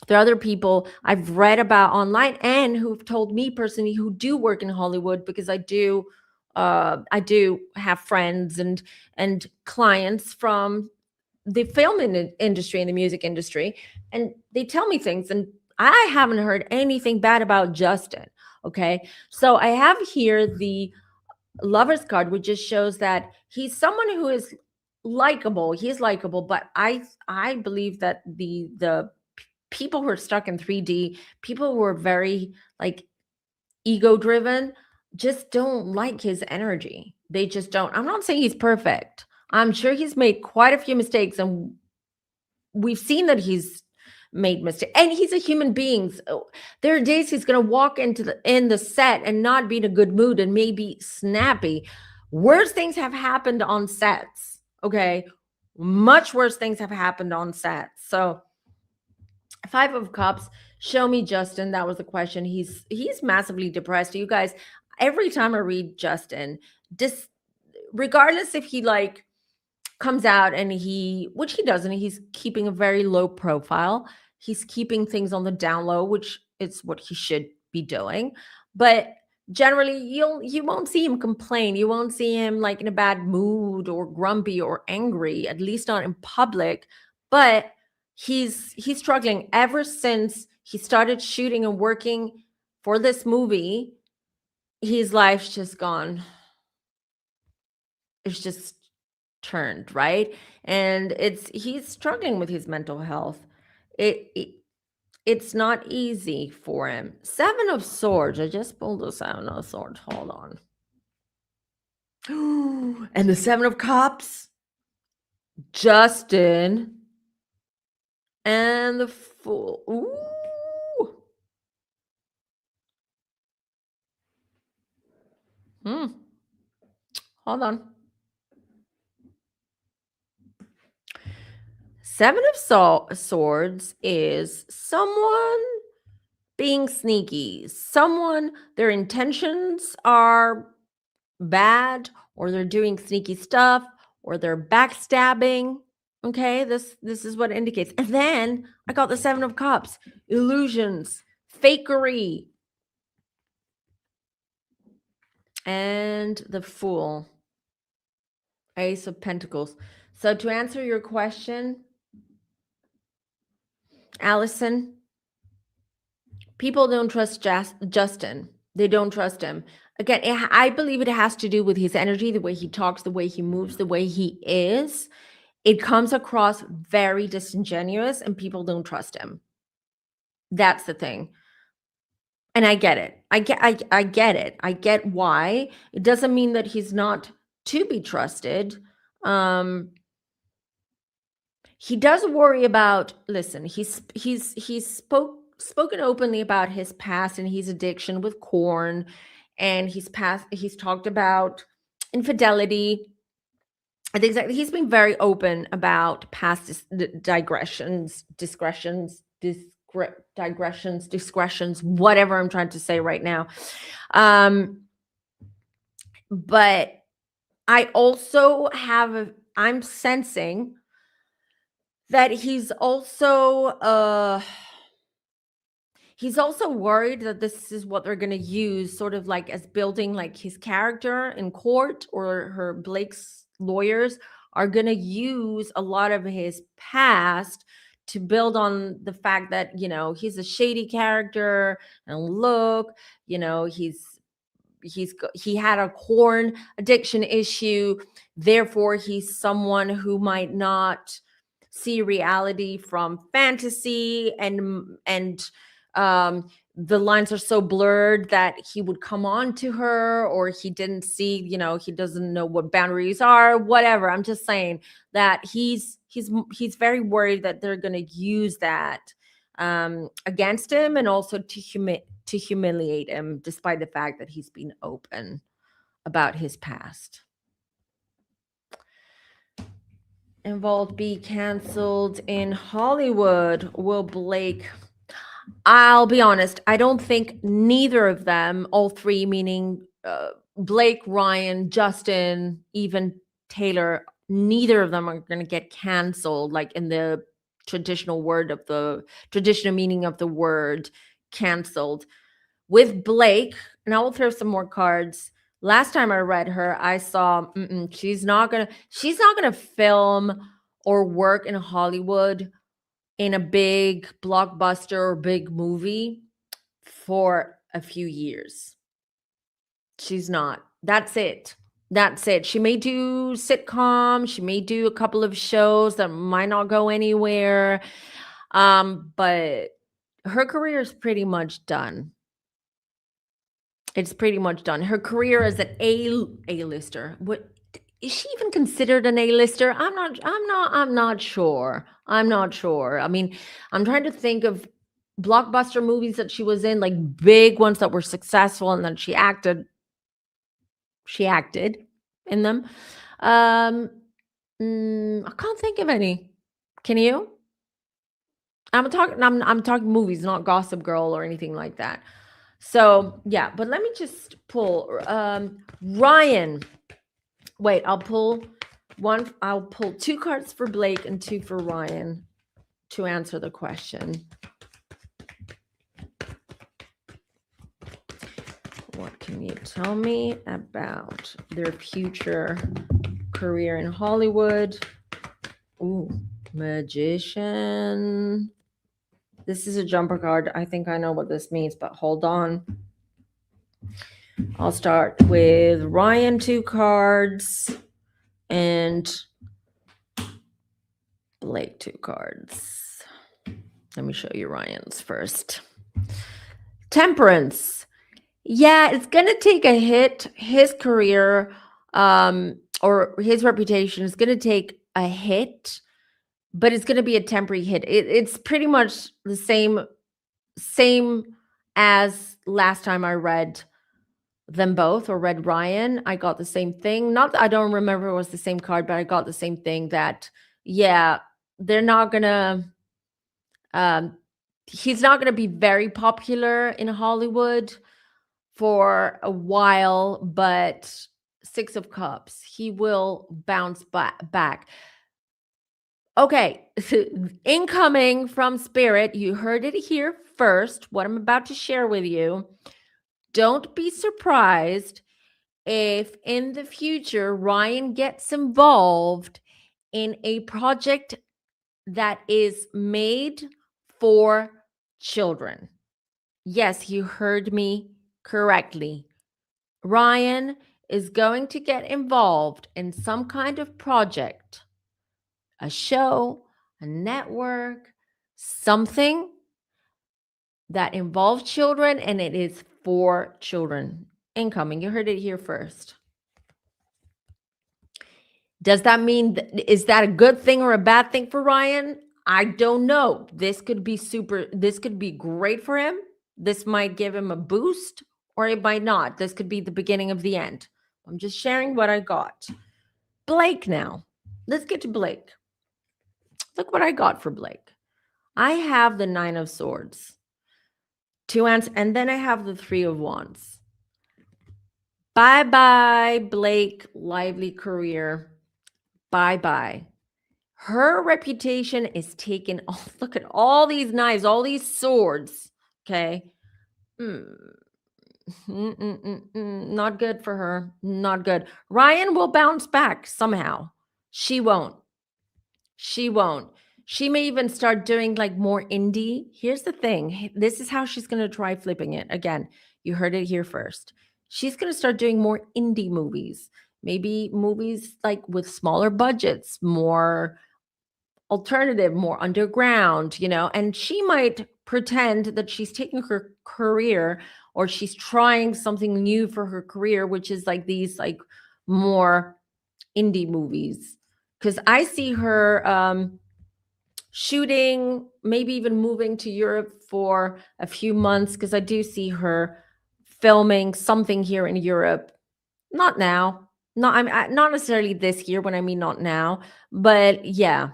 There are other people I've read about online and who've told me personally who do work in Hollywood, because I do have friends and clients from the film industry and the music industry, and they tell me things, and I haven't heard anything bad about Justin. Okay, so I have here the Lovers card, which just shows that he's someone who is likable. He's likable, but I believe that the people who are stuck in 3D, people who are very like ego driven, just don't like his energy. They just don't. I'm not saying he's perfect. I'm sure he's made quite a few mistakes, and we've seen that he's made mistakes, and he's a human being. So there are days he's going to walk in the set and not be in a good mood and maybe snappy. Worse things have happened on sets. Okay, much worse things have happened on sets. So 5 of Cups, show me Justin. That was the question. He's massively depressed. You guys, every time I read Justin, regardless if he like comes out and which he doesn't, he's keeping a very low profile. He's keeping things on the down low, which is what he should be doing. But generally, you won't see him complain. You won't see him like in a bad mood or grumpy or angry, at least not in public. But he's struggling ever since he started shooting and working for this movie. His life's just gone. It's just turned, right? And he's struggling with his mental health. It's not easy for him. 7 of Swords. I just pulled the 7 of Swords. Hold on. And the 7 of Cups. Justin. And the Fool. Ooh. Hold on. Seven of Swords is someone being sneaky. Someone, their intentions are bad, or they're doing sneaky stuff, or they're backstabbing. Okay, this is what it indicates. And then I got the Seven of Cups, illusions, fakery, and the Fool, Ace of Pentacles. So to answer your question, Allison, people don't trust Justin. They don't trust him. Again, I believe it has to do with his energy, the way he talks, the way he moves, the way he is. It comes across very disingenuous, and people don't trust him. That's the thing. And I get it. I get it. I get why. It doesn't mean that he's not to be trusted. He does worry about, listen, he's spoken openly about his past and his addiction with corn, and he's talked about infidelity. I think he's been very open about past digressions, whatever I'm trying to say right now. But I also I'm sensing that he's also worried that this is what they're going to use sort of like as building like his character in court, or Blake's lawyers are going to use a lot of his past to build on the fact that, he's a shady character, and look, he had a corn addiction issue, therefore he's someone who might not see reality from fantasy, and the lines are so blurred that he would come on to her, or he didn't see, he doesn't know what boundaries are, whatever. I'm just saying that he's very worried that they're going to use that against him, and also to humiliate him, despite the fact that he's been open about his past. Involved be canceled in Hollywood. Will Blake? I'll be honest, I don't think neither of them, all three, meaning Blake, Ryan, Justin, even Taylor, neither of them are going to get canceled, like in the traditional meaning of the word canceled. With Blake, and I will throw some more cards. Last time I read her, I saw she's not gonna film or work in Hollywood in a big blockbuster or big movie for a few years. She's not. That's it. She may do sitcom. She may do a couple of shows that might not go anywhere. But her career is pretty much done. It's pretty much done. Her career as an A-lister. What is she even considered an A-lister? I'm not sure. I mean, I'm trying to think of blockbuster movies that she was in, like big ones that were successful, and then she acted in them. I can't think of any. Can you? I'm talking movies, not Gossip Girl or anything like that. So yeah, but let me just pull Ryan. Wait, I'll pull two cards for Blake and two for Ryan to answer the question. What can you tell me about their future career in Hollywood? Ooh, Magician. This is a jumper card. I think I know what this means, but hold on. I'll start with Ryan, 2 cards, and Blake, 2 cards. Let me show you Ryan's first. Temperance. Yeah, it's going to take a hit. His career or his reputation is going to take a hit, but it's going to be a temporary hit. It's pretty much the same as last time I read them both, or read Ryan. I got the same thing. Not that I don't remember it was the same card, but I got the same thing that, yeah, they're not gonna he's not gonna be very popular in Hollywood for a while, but Six of Cups, he will bounce back. Okay, incoming from Spirit, you heard it here first, what I'm about to share with you. Don't be surprised if in the future Ryan gets involved in a project that is made for children. Yes, you heard me correctly. Ryan is going to get involved in some kind of project, a show, a network, something that involves children, and it is for children. Incoming, you heard it here first. Does that mean, is that a good thing or a bad thing for Ryan? I don't know. This could be great for him. This might give him a boost, or it might not. This could be the beginning of the end. I'm just sharing what I got. Blake now. Let's get to Blake. Look what I got for Blake. I have the Nine of Swords, 2 ants, and then I have the 3 of Wands. Bye-bye, Blake, lively career. Bye-bye. Her reputation is taken. Oh, look at all these knives, all these swords. Okay. Not good for her. Not good. Ryan will bounce back somehow. She won't. She won't. She may even start doing like more indie. Here's the thing. This is how she's going to try flipping it. Again, you heard it here first. She's going to start doing more indie movies. Maybe movies like with smaller budgets, more alternative, more underground, and she might pretend that she's taking her career, or she's trying something new for her career, which is like these like more indie movies. Because I see her shooting, maybe even moving to Europe for a few months, because I do see her filming something here in Europe. Not now. Not necessarily this year when I mean not now, but yeah.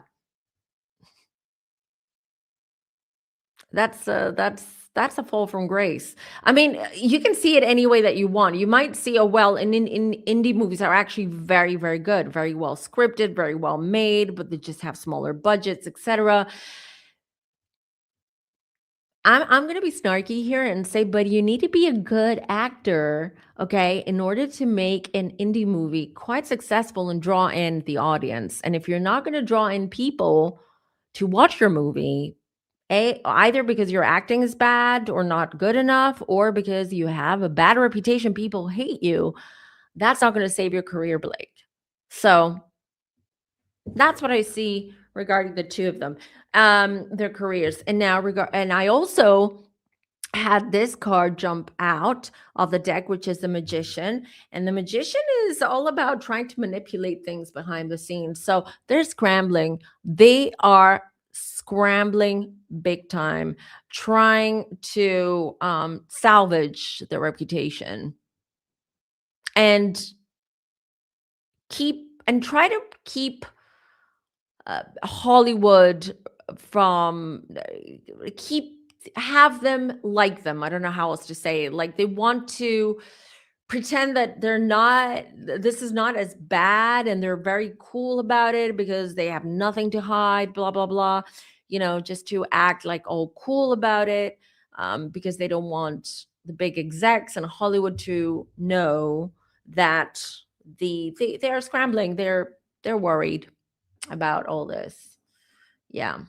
That's a fall from grace. I mean, you can see it any way that you want. You might see in indie movies are actually very, very good, very well scripted, very well made, but they just have smaller budgets, etc. I'm going to be snarky here and say, but you need to be a good actor, okay, in order to make an indie movie quite successful and draw in the audience. And if you're not going to draw in people to watch your movie, either because your acting is bad or not good enough, or because you have a bad reputation, people hate you, that's not going to save your career, Blake. So that's what I see regarding the two of them, their careers. And now and I also had this card jump out of the deck, which is the Magician. And the Magician is all about trying to manipulate things behind the scenes. So they're scrambling. They are scrambling big time, trying to salvage their reputation and try to keep Hollywood from have them like them. I don't know how else to say it. Like they want to pretend that this is not as bad, and they're very cool about it because they have nothing to hide, blah, blah, blah, just to act like all cool about it, because they don't want the big execs in Hollywood to know that they're scrambling. They're worried about all this. Yeah.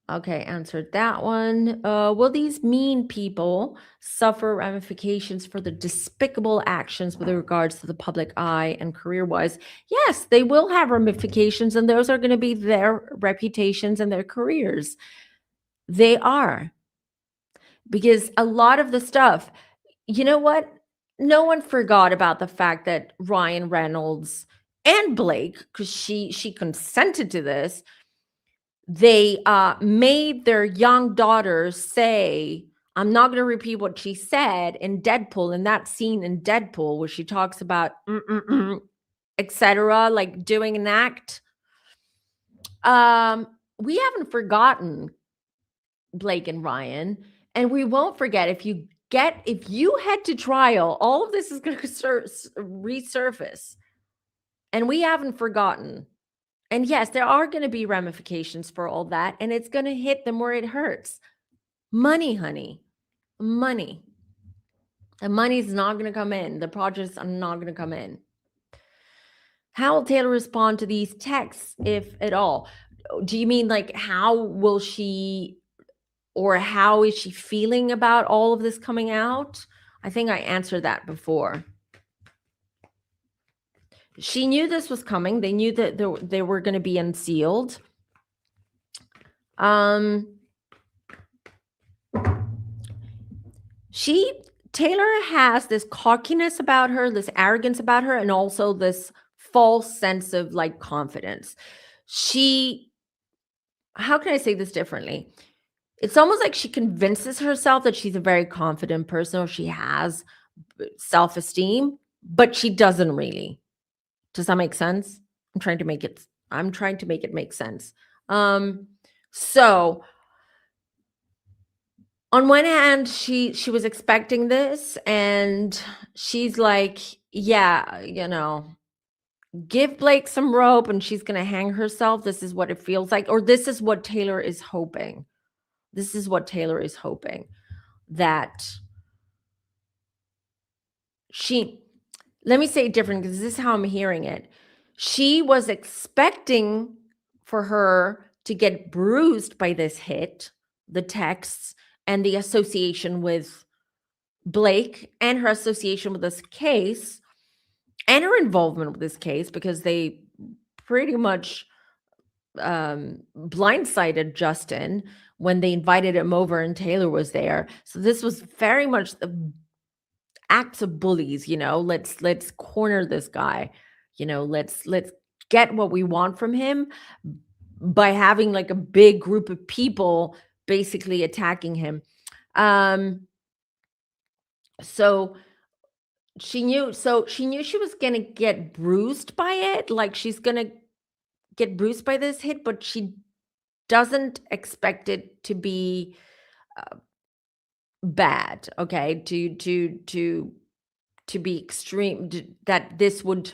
Okay, answered that one. Will these mean people suffer ramifications for their despicable actions with regards to the public eye and career-wise? Yes, they will have ramifications, and those are going to be their reputations and their careers. They are. Because a lot of the stuff, you know what? No one forgot about the fact that Ryan Reynolds and Blake, because she consented to this, they made their young daughter say, I'm not going to repeat what she said in Deadpool, in that scene in Deadpool where she talks about etc., like doing an act. We haven't forgotten Blake and Ryan, and we won't forget. If you head to trial, all of this is going to resurface, and we haven't forgotten. And yes, there are going to be ramifications for all that, and it's going to hit them where it hurts. Money, honey, money. The money's not going to come in. The projects are not going to come in. How will Taylor respond to these texts, if at all? Do you mean like how will she, or how is she feeling about all of this coming out? I think I answered that before. She knew this was coming. They knew that they were going to be unsealed. Taylor has this cockiness about her, this arrogance about her, and also this false sense of like confidence. How can I say this differently? It's almost like she convinces herself that she's a very confident person, or she has self-esteem, but she doesn't really. Does that make sense? I'm trying to make it make sense. So on one hand, she was expecting this, and she's like, yeah, give Blake some rope and she's going to hang herself. This is what it feels like, or this is what Taylor is hoping. This is what Taylor is hoping, that let me say it different, because this is how I'm hearing it. She was expecting for her to get bruised by this hit, the texts, and the association with Blake, and her association with this case, and her involvement with this case, because they pretty much blindsided Justin when they invited him over and Taylor was there. So this was very much the acts of bullies. Let's corner this guy. Let's get what we want from him by having like a big group of people basically attacking him. So she knew she was gonna get bruised by it, like she's gonna get bruised by this hit, but she doesn't expect it to be bad, okay? To be extreme, that this would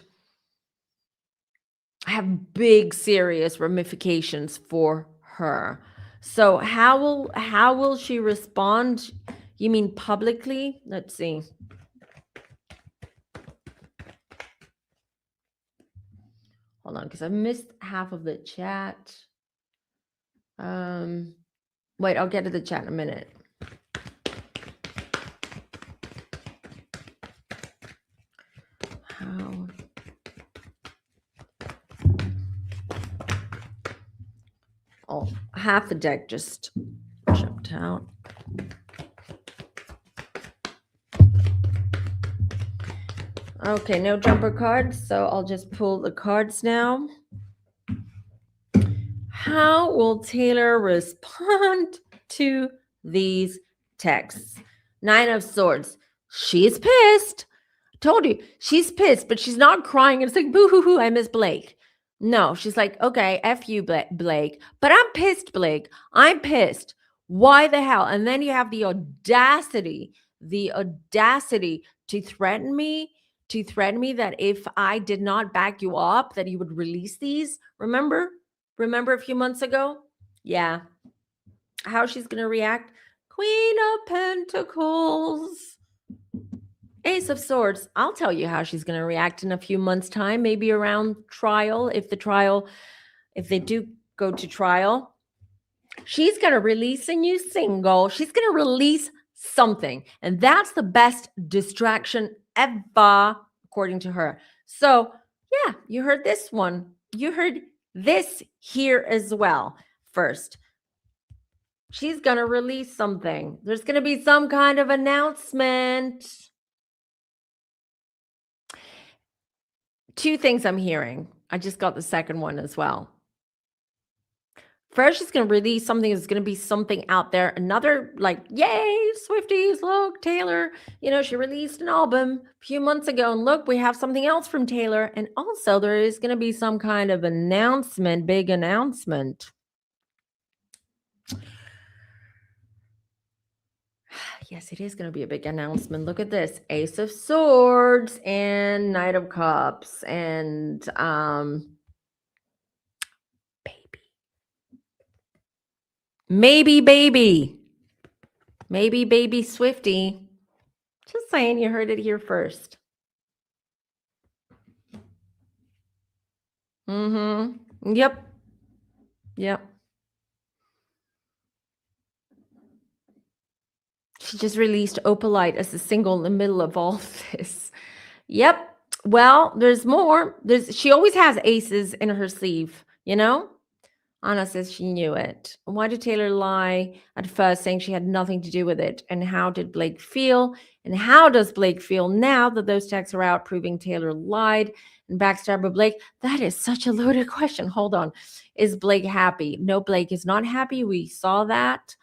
have big serious ramifications for her. So how will she respond? You mean publicly? Let's see. Hold on, because I missed half of the chat. Wait, I'll get to the chat in a minute. How? Oh, half the deck just jumped out. Okay, no jumper cards, so I'll just pull the cards now. How will Taylor respond to these texts? 9 of Swords. She's pissed. Told you, she's pissed, but she's not crying. It's like, boo-hoo-hoo, I miss Blake. No, she's like, okay, F you, Blake. But I'm pissed, Blake. I'm pissed. Why the hell? And then you have the audacity to threaten me that if I did not back you up, that you would release these. Remember a few months ago? Yeah. How she's going to react? Queen of Pentacles. Ace of Swords. I'll tell you how she's going to react in a few months' time, maybe around trial. If they do go to trial, she's going to release a new single. She's going to release something. And that's the best distraction ever, according to her. So, yeah, you heard this one. You heard this here as well. First, she's going to release something. There's going to be some kind of announcement. 2 things I'm hearing. I just got the second one as well. First, she's going to release something that's going to be something out there. Another, like, yay, Swifties, look, Taylor. She released an album a few months ago, and look, we have something else from Taylor. And also, there is going to be some kind of announcement, big announcement. Yes, it is going to be a big announcement. Look at this. Ace of Swords and Knight of Cups and maybe baby Swifty. Just saying, you heard it here first. Yep. She just released Opalite as a single in the middle of all this. Yep. Well, there's more. She always has aces in her sleeve, Anna says she knew it. Why did Taylor lie at first, saying she had nothing to do with it? And how did Blake feel? And how does Blake feel now that those texts are out proving Taylor lied and backstabbed Blake? That is such a loaded question. Hold on. Is Blake happy? No, Blake is not happy. We saw that.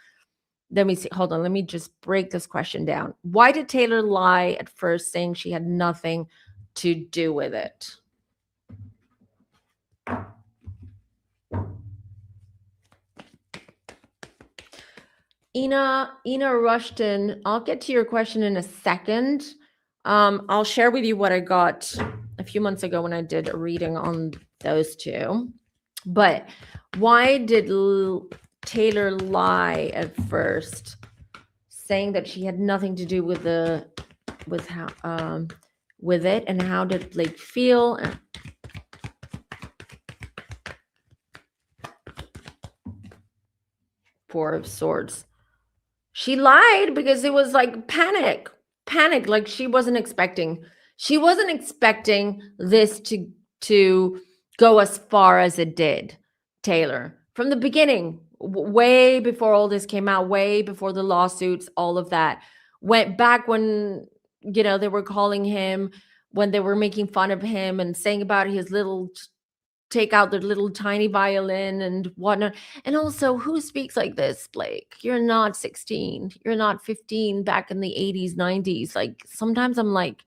Let me see. Hold on. Let me just break this question down. Why did Taylor lie at first, saying she had nothing to do with it? Ina Rushton, I'll get to your question in a second. I'll share with you what I got a few months ago when I did a reading on those two. But why did Taylor lie at first, saying that she had nothing to do with it, and how did Blake feel? Four of Swords. She lied because it was like panic, like she wasn't expecting this to go as far as it did, Taylor. From the beginning, way before all this came out, way before the lawsuits, all of that, went back when, they were calling him, when they were making fun of him and saying about his little, take out their little tiny violin and whatnot. And also, who speaks like this, Blake? You're not 16. You're not 15 back in the 80s, 90s. Like, sometimes I'm like,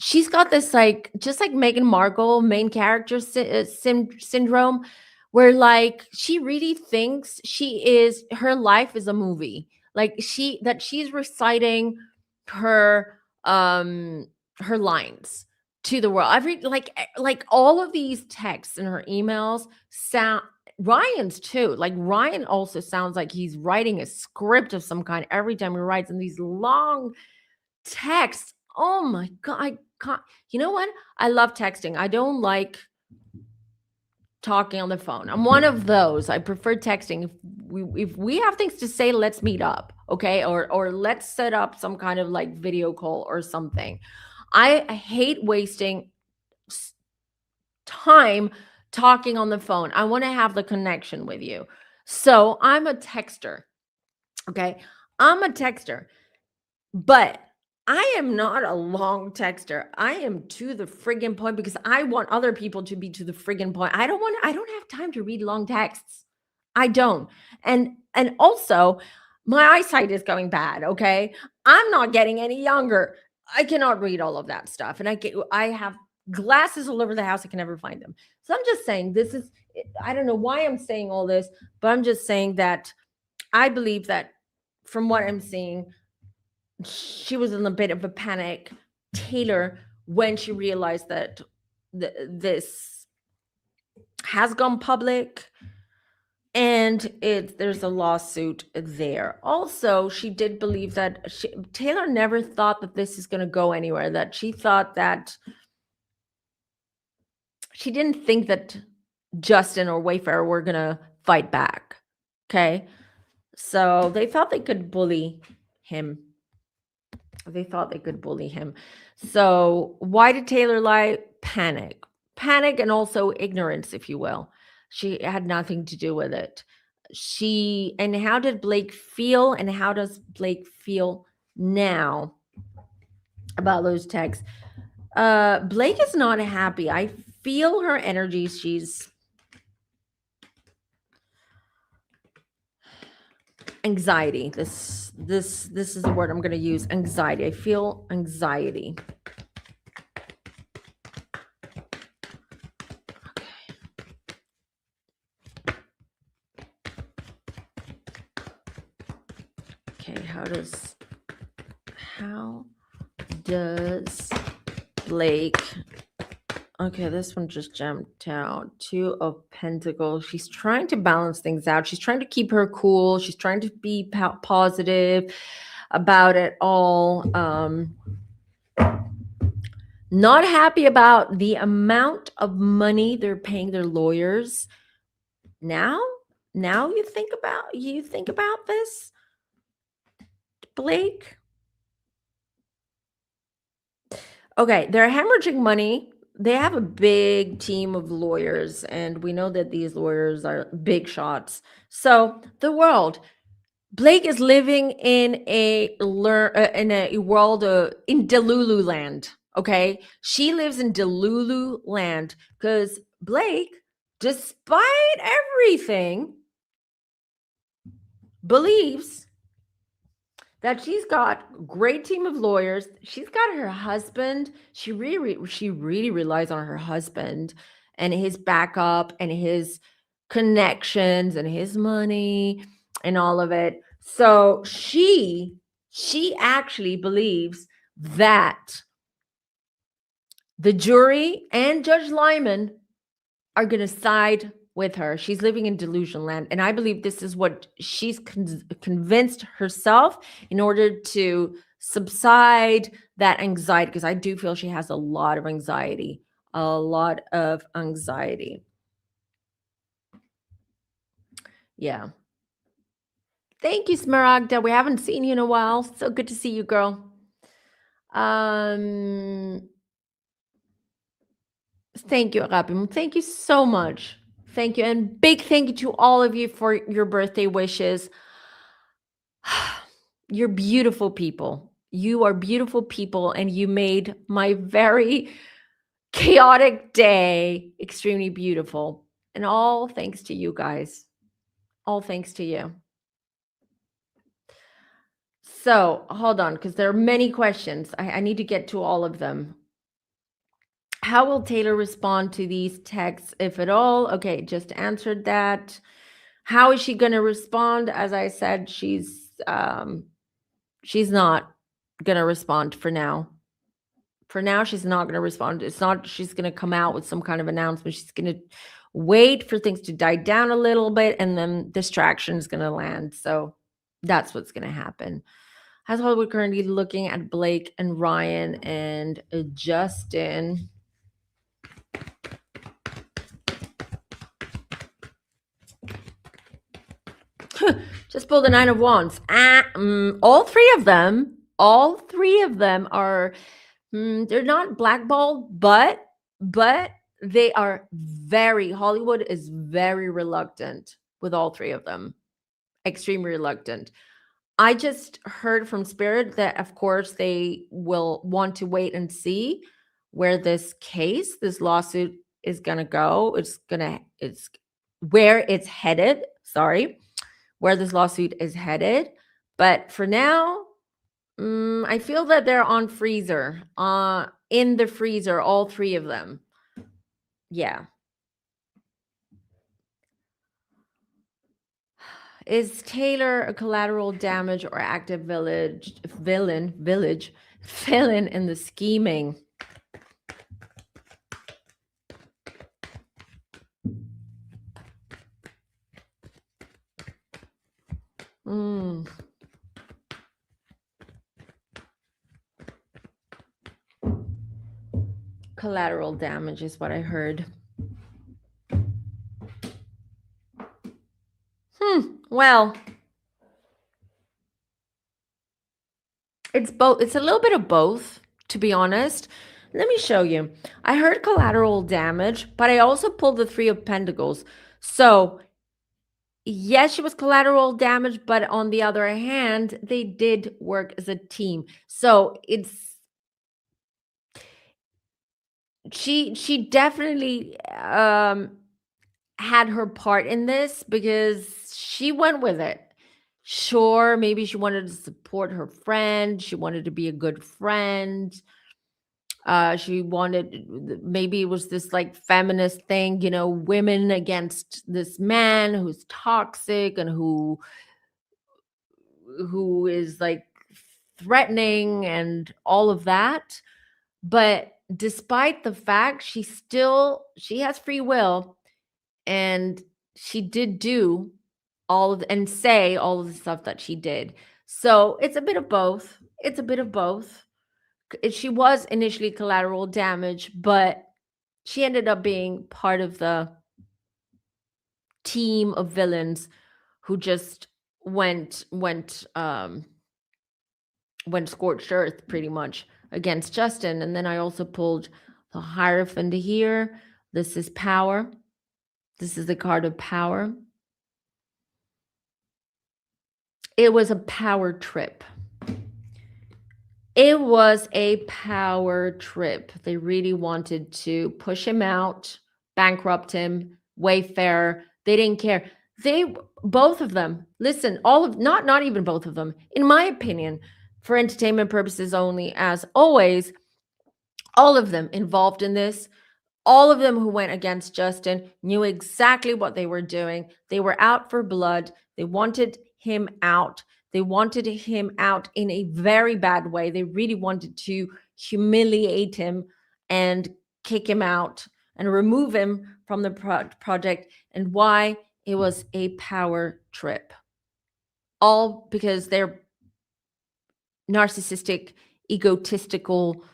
she's got this, like, just like Meghan Markle, main character syndrome, where, like, she really thinks her life is a movie. Like, she's reciting her lines to the world. I've read like all of these texts in her emails sound, Ryan's too. Like, Ryan also sounds like he's writing a script of some kind every time he writes in these long texts. Oh my God. I can't. You know what? I love texting. I don't like talking on the phone. I'm one of those. I prefer texting. If we have things to say, let's meet up, okay? Or let's set up some kind of like video call or something. I hate wasting time talking on the phone. I want to have the connection with you. So I'm a texter. Okay. I'm a texter, but I am not a long texter. I am to the friggin' point because I want other people to be to the friggin' point. I don't have time to read long texts. I don't. And also, my eyesight is going bad, okay? I'm not getting any younger. I cannot read all of that stuff. And I have glasses all over the house. I can never find them. So I'm just saying, I don't know why I'm saying all this, but I'm just saying that I believe that from what I'm seeing, she was in a bit of a panic, Taylor, when she realized that this has gone public and there's a lawsuit there. Also, she did believe that Taylor never thought that this is going to go anywhere, that she thought that she didn't think that Justin or Wayfarer were going to fight back. Okay. So they thought they could bully him. So why did Taylor lie? Panic, and also ignorance, if you will. She had nothing to do with it. And how did Blake feel? And how does Blake feel now about those texts? Blake is not happy. I feel her energy. Anxiety. This is the word I'm going to use. Anxiety. I feel anxiety. Okay, how does Blake, okay, this one just jumped out. 2 of Pentacles. She's trying to balance things out. She's trying to keep her cool. She's trying to be positive about it all. Not happy about the amount of money they're paying their lawyers. Now you think about this, Blake. Okay, they're hemorrhaging money. They have a big team of lawyers, and we know that these lawyers are big shots. So the world, Blake is living in a world in Delulu land. Okay, she lives in Delulu land because Blake, despite everything, believes that she's got a great team of lawyers. She's got her husband. She really relies on her husband and his backup and his connections and his money and all of it. So she actually believes that the jury and Judge Lyman are going to side with her. She's living in delusion land. And I believe this is what she's convinced herself in order to subside that anxiety, because I do feel she has a lot of anxiety. Yeah. Thank you, Smaragda. We haven't seen you in a while. So good to see you, girl. Thank you, Agapim. Thank you so much. Thank you. And big thank you to all of you for your birthday wishes. You're beautiful people. You are beautiful people, and you made my very chaotic day extremely beautiful. And all thanks to you guys. All thanks to you. So hold on, because there are many questions. I need to get to all of them. How will Taylor respond to these texts, if at all? Okay, just answered that. How is she going to respond? As I said, she's not going to respond for now. For now, she's not going to respond. It's not she's going to come out with some kind of announcement. She's going to wait for things to die down a little bit, and then distraction is going to land. So that's what's going to happen. How's Hollywood currently looking at Blake and Ryan and Justin? Just pull the 9 of Wands. All three of them are, they're not blackballed, but they are Hollywood is very reluctant with all three of them. Extremely reluctant. I just heard from Spirit that, of course, they will want to wait and see where this lawsuit is going to go. It's where it's headed. Sorry. Where this lawsuit is headed. But for now, I feel that they're on freezer, in the freezer, all three of them. Yeah. Is Taylor a collateral damage or active villain in the scheming? Collateral damage is what I heard. Well, it's both. It's a little bit of both, to be honest. Let me show you. I heard collateral damage, but I also pulled the 3 of Pentacles. So yes, she was collateral damage, but on the other hand, they did work as a team. So she definitely had her part in this because she went with it. Sure, maybe she wanted to support her friend. She wanted to be a good friend. She wanted, maybe it was this like feminist thing, women against this man who's toxic and who is like threatening and all of that. But despite the fact she has free will, and she did do and say all of the stuff that she did. So it's a bit of both. It's a bit of both. She was initially collateral damage, but she ended up being part of the team of villains who just went scorched earth pretty much against Justin. And then I also pulled the Hierophant here. This is power. This is the card of power. It was a power trip. It was a power trip. They really wanted to push him out, bankrupt him, Wayfarer. They didn't care. Both of them, listen, not even both of them, in my opinion, for entertainment purposes only, as always, all of them involved in this, all of them who went against Justin knew exactly what they were doing. They were out for blood. They wanted him out. They wanted him out in a very bad way. They really wanted to humiliate him and kick him out and remove him from the project. And why? It was a power trip. All because they're narcissistic, egotistical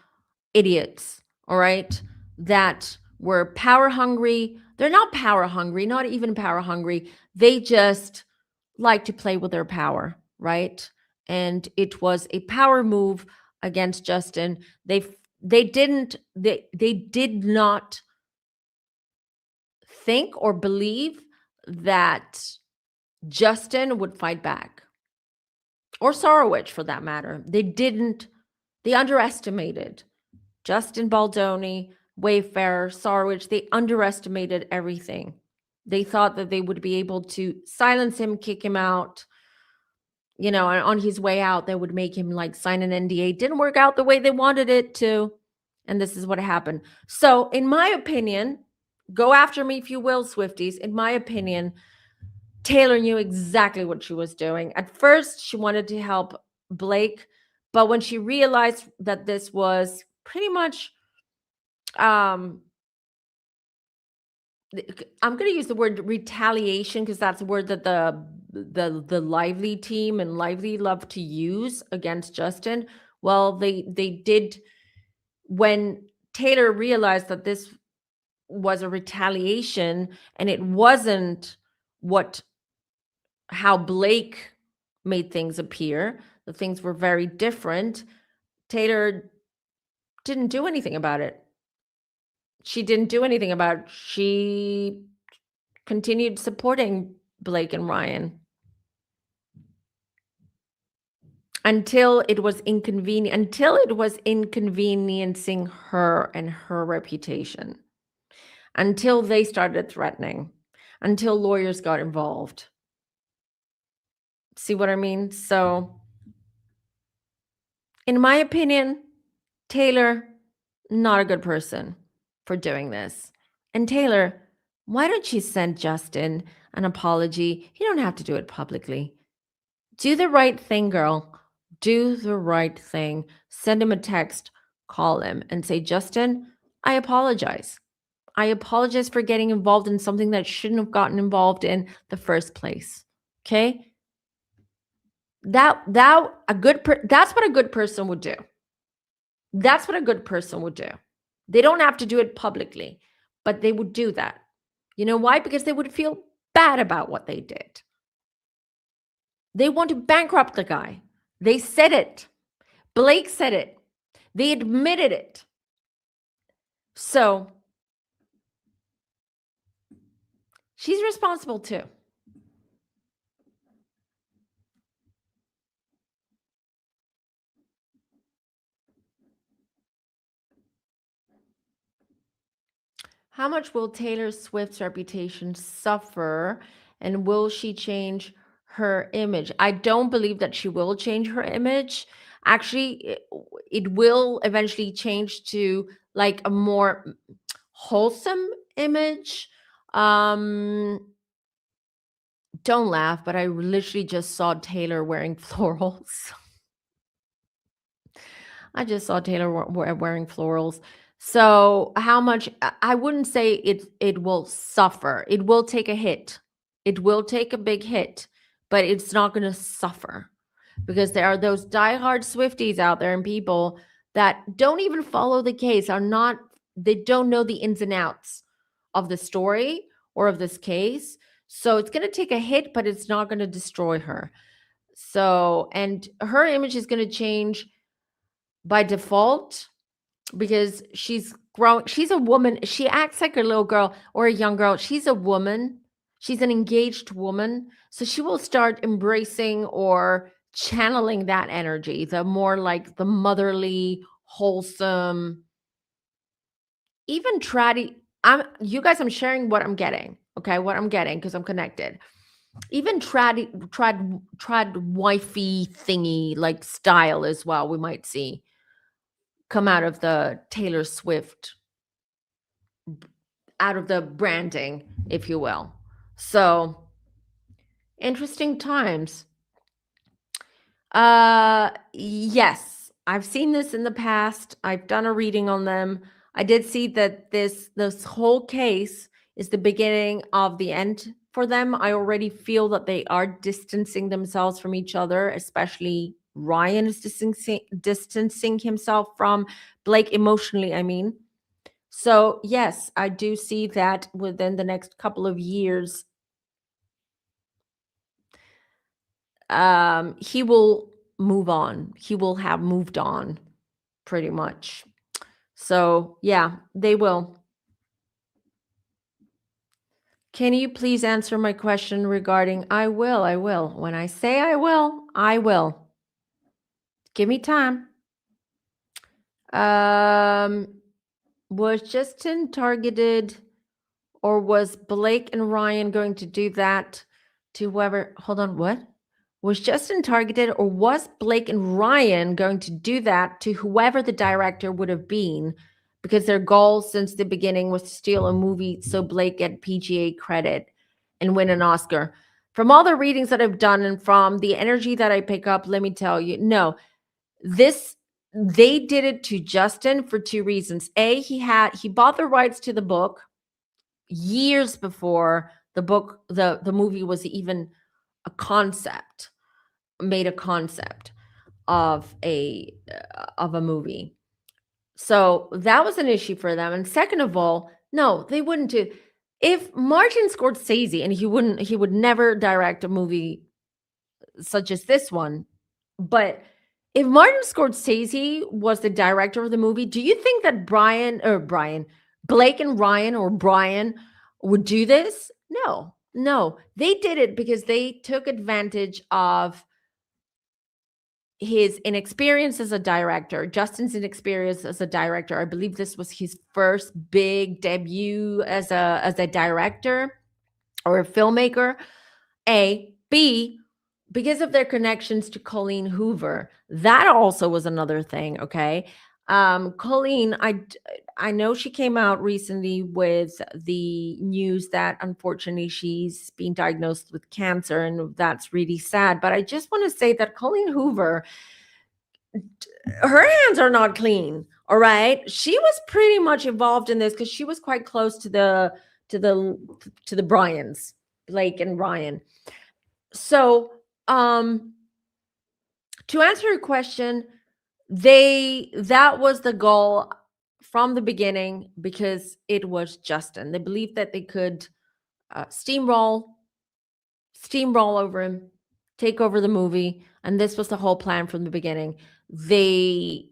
idiots, all right, that were power hungry. They're not power hungry, not even power hungry. They just like to play with their power, right? And it was a power move against Justin. They did not think or believe that Justin would fight back, or Sorowich for that matter. They underestimated Justin Baldoni, Wayfarer, Sorowich. They underestimated everything. They thought that they would be able to silence him, kick him out, and on his way out, they would make him like sign an NDA. Didn't work out the way they wanted it to. And this is what happened. So, in my opinion, go after me if you will, Swifties. In my opinion, Taylor knew exactly what she was doing. At first, she wanted to help Blake, but when she realized that this was pretty much I'm going to use the word retaliation because that's a word that the Lively team and Lively love to use against Justin. Well, they did. When Taylor realized that this was a retaliation and it wasn't how Blake made things appear, the things were very different. Taylor didn't do anything about it. She didn't do anything about it. She continued supporting Blake and Ryan until it was inconveniencing her and her reputation, until they started threatening, until lawyers got involved. See what I mean? So, in my opinion, Taylor, not a good person for doing this. And Taylor, why don't you send Justin an apology? You don't have to do it publicly. Do the right thing, girl. Do the right thing. Send him a text, call him, and say, Justin, I apologize. I apologize for getting involved in something that shouldn't have gotten involved in the first place. Okay? That's what a good person would do. That's what a good person would do. They don't have to do it publicly, but they would do that. You know why? Because they would feel bad about what they did. They want to bankrupt the guy. They said it. Blake said it. They admitted it. So she's responsible too. How much will Taylor Swift's reputation suffer, and will she change her image. I don't believe that she will change her image. Actually, it will eventually change to like a more wholesome image. Um, don't laugh, but I literally just saw Taylor wearing florals. I just saw Taylor wearing florals. So how much I wouldn't say it will suffer. It will take a hit. It will take a big hit, but it's not going to suffer because there are those diehard Swifties out there and people that don't even follow the case, are not, they don't know the ins and outs of the story or of this case. So it's going to take a hit, but it's not going to destroy her. So, and her image is going to change by default because she's grown. She's a woman. She acts like a little girl or a young girl. She's a woman. She's an engaged woman. So she will start embracing or channeling that energy, the more like the motherly, wholesome, even tratty. You guys, I'm sharing what I'm getting. Okay, what I'm getting because I'm connected. Even trad wifey thingy like style as well. We might see come out of the Taylor Swift, out of the branding, if you will. So interesting times. Yes, I've seen this in the past. I've done a reading on them. I did see that this whole case is the beginning of the end for them. I already feel that they are distancing themselves from each other, especially Ryan is distancing himself from Blake emotionally, I mean. So, yes, I do see that within the next couple of years, he will move on. He will have moved on pretty much. So, yeah, they will. Can you please answer my question regarding I will, I will. When I say I will, I will. Give me time. Um, was Justin targeted or was Blake and Ryan going to do that to whoever? Hold on, what? Was Justin targeted or was Blake and Ryan going to do that to whoever the director would have been? Because their goal since the beginning was to steal a movie so Blake get PGA credit and win an Oscar. From all the readings that I've done and from the energy that I pick up, let me tell you, no, they did it to Justin for two reasons. A, he bought the rights to the book years before the movie was even a concept, made a concept of a movie. So that was an issue for them. And second of all, no, they wouldn't do. If Martin Scorsese, and he would never direct a movie such as this one, but if Martin Scorsese was the director of the movie, do you think that Blake and Ryan or Brian would do this? No, no. They did it because they took advantage of his inexperience as a director, Justin's inexperience as a director. I believe this was his first big debut as a director or a filmmaker. A, B, because of their connections to Colleen Hoover. That also was another thing, okay? Colleen, I know she came out recently with the news that unfortunately she's been diagnosed with cancer, and that's really sad. But I just want to say that Colleen Hoover, her hands are not clean. All right, she was pretty much involved in this because she was quite close to the Bryans, Blake and Ryan. So, to answer your question, that was the goal from the beginning because it was Justin. They believed that they could steamroll over him, take over the movie, and this was the whole plan from the beginning. It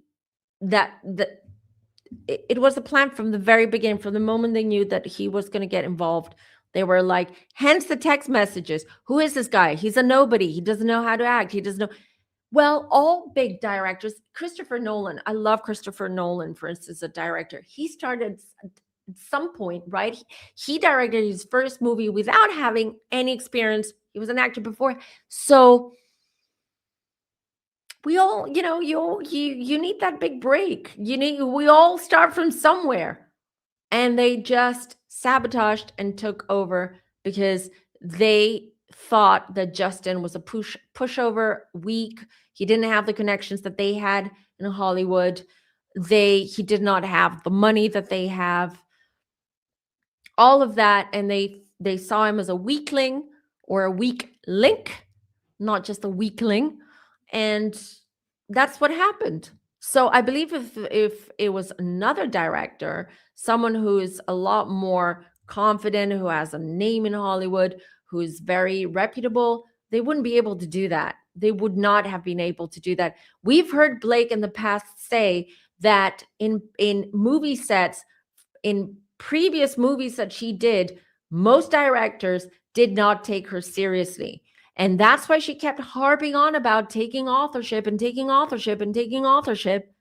was a plan from the very beginning, from the moment they knew that he was going to get involved. They were like, hence the text messages. Who is this guy? He's a nobody. He doesn't know how to act. He doesn't know. Well, all big directors, Christopher Nolan, I love Christopher Nolan, for instance, a director. He started at some point, right? He directed his first movie without having any experience He was an actor before. So we all, you need that big break. We all start from somewhere. And they just sabotaged and took over because they thought that Justin was a pushover, weak. He didn't have the connections that they had in Hollywood. He did not have the money that they have. All of that, and they saw him as a weakling or a weak link, not just a weakling, and that's what happened. So I believe if it was another director, someone who is a lot more confident, who has a name in Hollywood, who is very reputable, they wouldn't be able to do that. They would not have been able to do that. We've heard Blake in the past say that in movie sets, in previous movies that she did, most directors did not take her seriously. And that's why she kept harping on about taking authorship and taking authorship and taking authorship.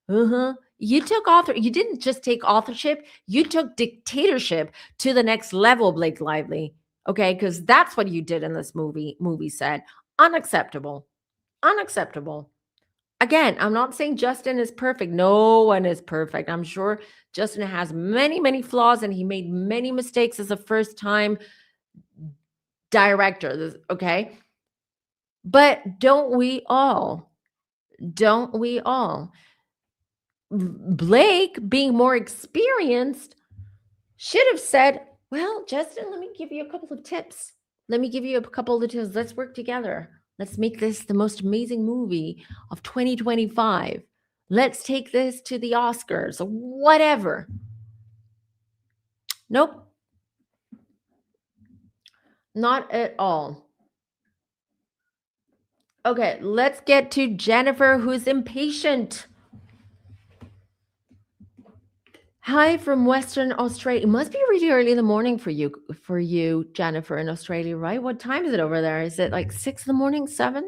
You didn't just take authorship, you took dictatorship to the next level, Blake Lively. Okay, because that's what you did in this movie set. Unacceptable. Unacceptable. Again, I'm not saying Justin is perfect. No one is perfect. I'm sure Justin has many, many flaws and he made many mistakes as a first-time director. Okay. But don't we all? Don't we all? Blake, being more experienced, should have said, well, Justin, let me give you a couple of tips. Let me give you a couple of tips. Let's work together. Let's make this the most amazing movie of 2025. Let's take this to the Oscars, whatever. Nope. Not at all. Okay, let's get to Jennifer, who's impatient. Hi from Western Australia. It must be really early in the morning for you, Jennifer, in Australia, right? What time is it over there? Is it like 6 in the morning, 7?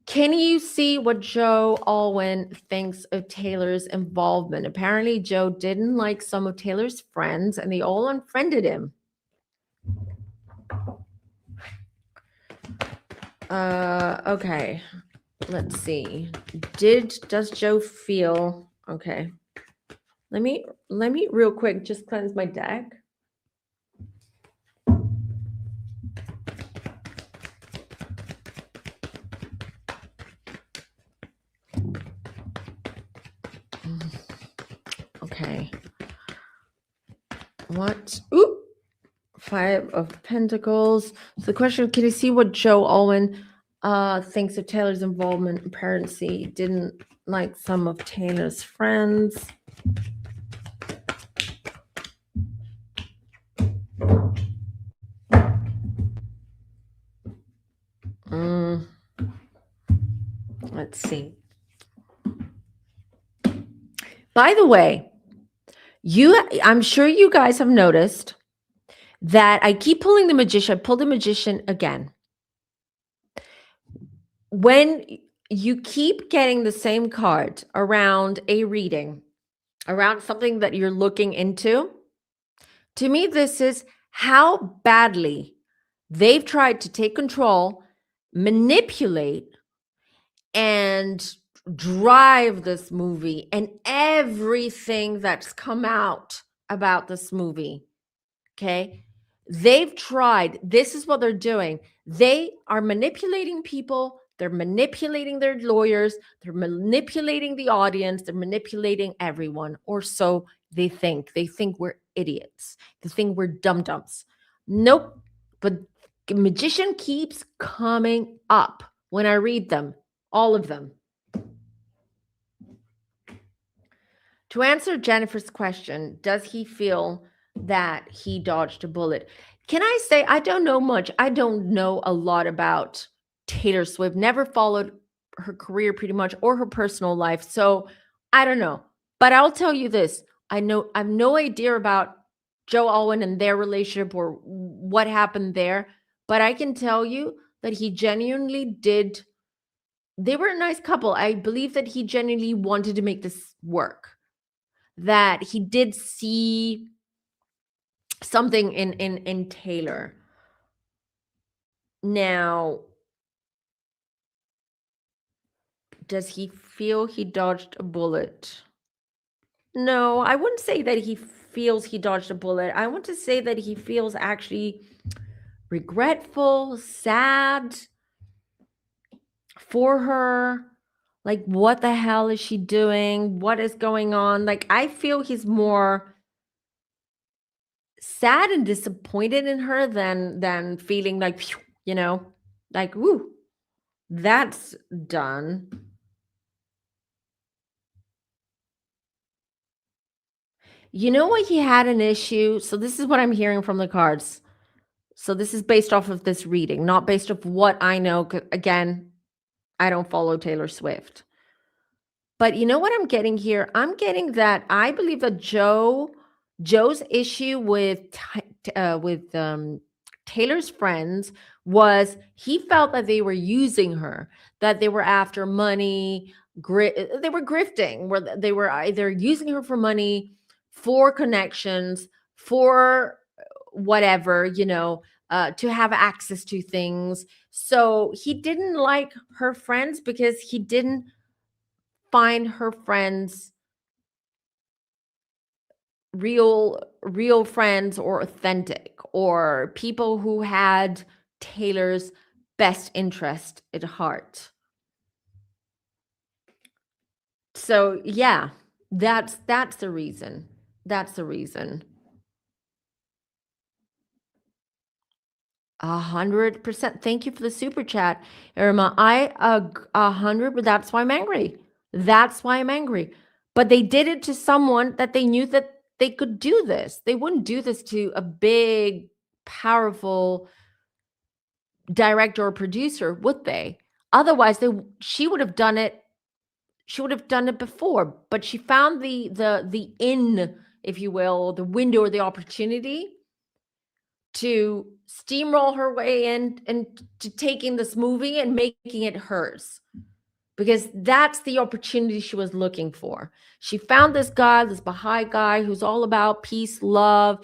Can you see what Joe Alwyn thinks of Taylor's involvement? Apparently, Joe didn't like some of Taylor's friends, and they all unfriended him. Okay. Let's see. Does Joe feel okay? Let me real quick just cleanse my deck. Okay. What? Ooh. 5 of Pentacles. So the question, can you see what Joe Alwyn thinks of Taylor's involvement? Apparently didn't like some of Taylor's friends. Let's see. By the way, I'm sure you guys have noticed that I keep pulling the Magician. I pulled the Magician again. When you keep getting the same card around a reading, around something that you're looking into, to me, this is how badly they've tried to take control, manipulate, and drive this movie and everything that's come out about this movie. Okay. They've tried. This is what they're doing. They are manipulating people. They're manipulating their lawyers. They're manipulating the audience. They're manipulating everyone, or so they think. They think we're idiots. They think we're dum-dums. Nope. But Magician keeps coming up when I read them, all of them. To answer Jennifer's question, does he feel that he dodged a bullet? Can I say I don't know much. I don't know a lot about Taylor Swift. Never followed her career pretty much, or her personal life. So I don't know. But I'll tell you this. I have no idea about Joe Alwyn and their relationship or what happened there. But I can tell you that he genuinely did. They were a nice couple. I believe that he genuinely wanted to make this work. That he did see something in Taylor. Now, does he feel he dodged a bullet? No, I wouldn't say that he feels he dodged a bullet. I want to say that he feels actually regretful, sad for her. Like, what the hell is she doing? What is going on? Like, I feel he's more sad and disappointed in her than feeling like, phew, like, woo, that's done. You know what, he had an issue. So this is what I'm hearing from the cards. So this is based off of this reading, not based off what I know. 'Cause again, I don't follow Taylor Swift. But you know what I'm getting here? I'm getting that I believe that Joe's issue with Taylor's friends was he felt that they were using her, that they were after money, they were grifting, where they were either using her for money, for connections, for whatever, to have access to things. So he didn't like her friends because he didn't find her friends real friends or authentic or people who had Taylor's best interest at heart. So yeah, that's the reason. That's the reason. 100%. Thank you for the super chat, Irma. I 100, but that's why I'm angry. That's why I'm angry. But they did it to someone that they knew that they could do this. They wouldn't do this to a big, powerful director or producer, would they? Otherwise, she would have done it. She would have done it before. But she found the in, if you will, the window or the opportunity to steamroll her way in and to taking this movie and making it hers, because that's the opportunity she was looking for. She found this guy, this Baha'i guy, who's all about peace, love,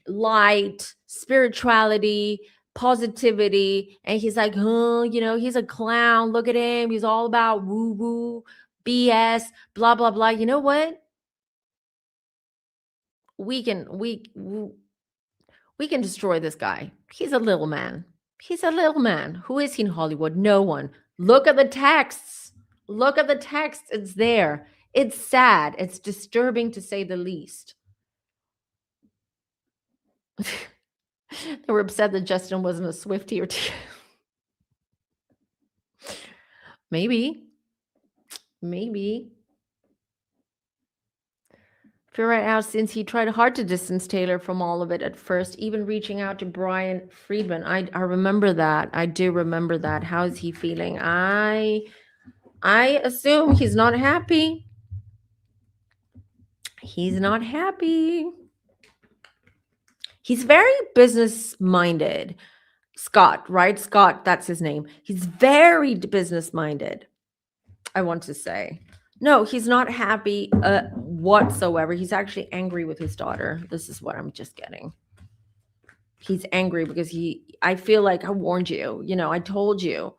light, spirituality, positivity, and he's like, he's a clown. Look at him. He's all about woo woo, BS, blah blah blah. You know what? We can we can destroy this guy. He's a little man. He's a little man. Who is he in Hollywood? No one. Look at the texts. Look at the text. It's there. It's sad. It's disturbing to say the least. They were upset that Justin wasn't a Swiftie or two. Maybe. Ferrer asked, since he tried hard to distance Taylor from all of it at first, even reaching out to Brian Friedman. I remember that. I do remember that. How is he feeling? I assume he's not happy. He's not happy. He's very business-minded. Scott, right? Scott, that's his name. He's very business-minded, I want to say. No, he's not happy whatsoever. He's actually angry with his daughter. This is what I'm just getting. He's angry because I feel like I warned you. I told you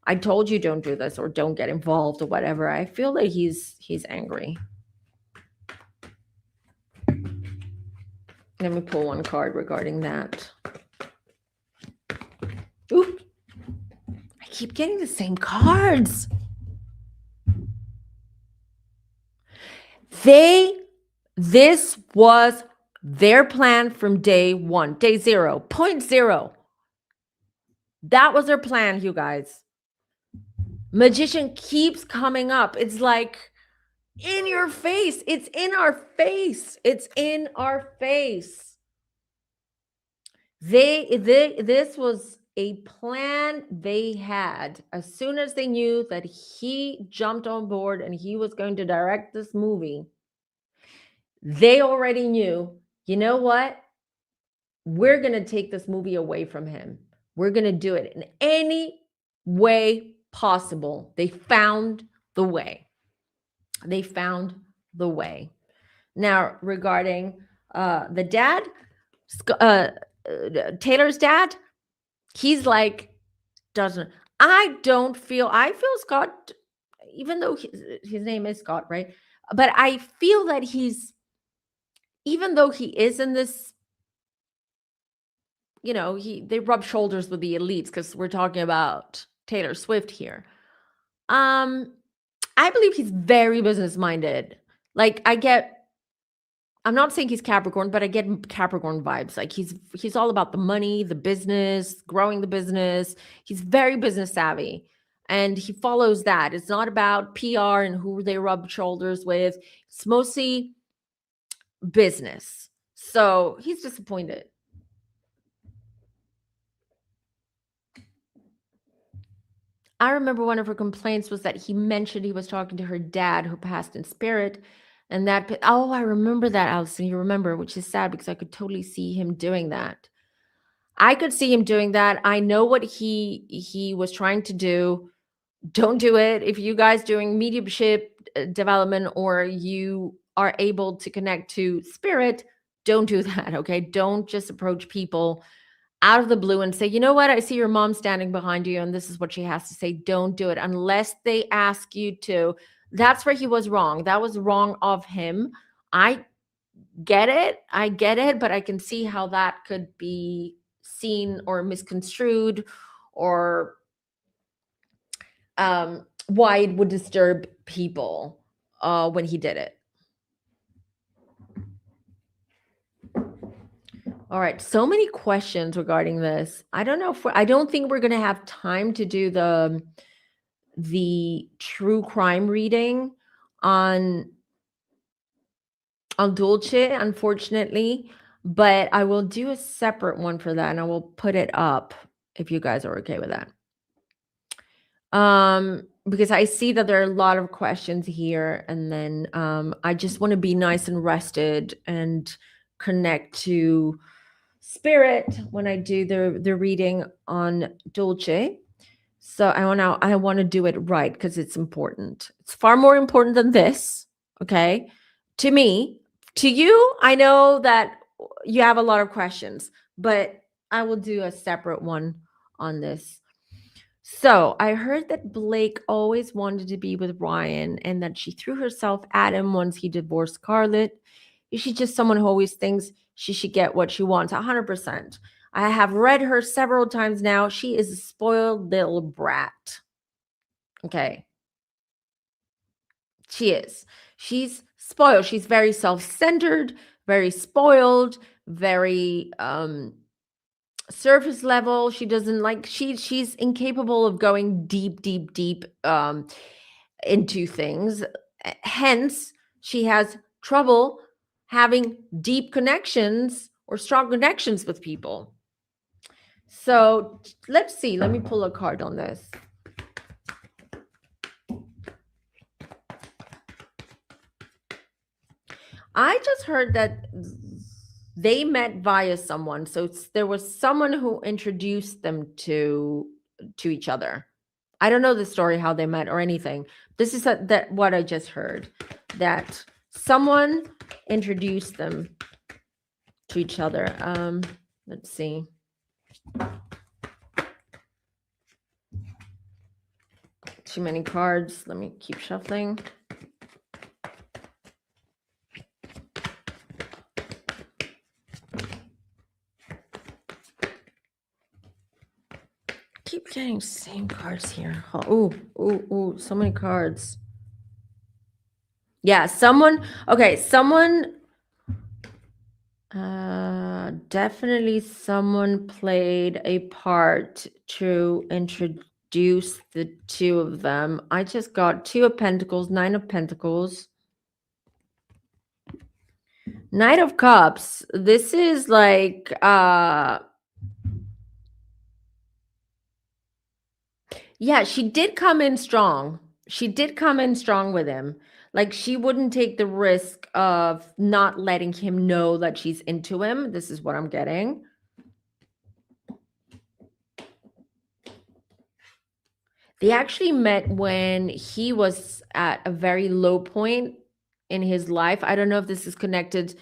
don't do this or don't get involved or whatever. I feel like he's angry. Let me pull one card regarding that. Oop. I keep getting the same cards. This was their plan from day one, day 0.0. That was their plan, you guys. Magician keeps coming up. It's like in your face. It's in our face. It's in our face. This was a plan they had as soon as they knew that he jumped on board and he was going to direct this movie. They already knew, you know what? We're going to take this movie away from him. We're going to do it in any way possible. They found the way. They found the way. Now, regarding the dad, Taylor's dad, He's like, I feel Scott, even though his name is Scott, right? But I feel that even though he is in this, they rub shoulders with the elites because we're talking about Taylor Swift here. I believe he's very business minded. Like I'm not saying he's Capricorn, but I get Capricorn vibes. Like he's all about the money, the business, growing the business. He's very business savvy. And he follows that. It's not about PR and who they rub shoulders with. It's mostly business. So he's disappointed. I remember one of her complaints was that he mentioned he was talking to her dad who passed in spirit. And I remember that, Allison. You remember, which is sad because I could totally see him doing that. I could see him doing that. I know what he was trying to do. Don't do it. If you guys doing mediumship development or you are able to connect to spirit, don't do that, okay? Don't just approach people out of the blue and say, you know what, I see your mom standing behind you and this is what she has to say. Don't do it unless they ask you to. That's where he was wrong. That was wrong of him. I get it, but I can see how that could be seen or misconstrued, or why it would disturb people when he did it. All right, so many questions regarding this. I don't know I don't think we're going to have time to do the true crime reading on Dulce, unfortunately, but I will do a separate one for that and I will put it up if you guys are okay with that. Because I see that there are a lot of questions here, and then I just want to be nice and rested and connect to spirit when I do the reading on Dulce. So I want to do it right because it's important. It's far more important than this, okay? To me, to you, I know that you have a lot of questions, but I will do a separate one on this. So I heard that Blake always wanted to be with Ryan and that she threw herself at him once he divorced Scarlett. Is she just someone who always thinks she should get what she wants? 100%. I have read her several times now. She is a spoiled little brat. Okay. She is. She's spoiled. She's very self-centered, very spoiled, very surface level. She doesn't like she's incapable of going deep into things. Hence, she has trouble having deep connections or strong connections with people. So let's see. Let me pull a card on this. I just heard that they met via someone. So there was someone who introduced them to each other. I don't know the story, how they met or anything. This is that what I just heard, that someone introduced them to each other. Let's see. Too many cards. Let me keep shuffling. Keep getting same cards here. Oh, so many cards. Yeah, someone definitely someone played a part to introduce the two of them. I just got 2 of Pentacles, 9 of Pentacles, Knight of Cups. This is like yeah, she did come in strong. She did come in strong with him. Like, she wouldn't take the risk of not letting him know that she's into him. This is what I'm getting. They actually met when he was at a very low point in his life. I don't know if this is connected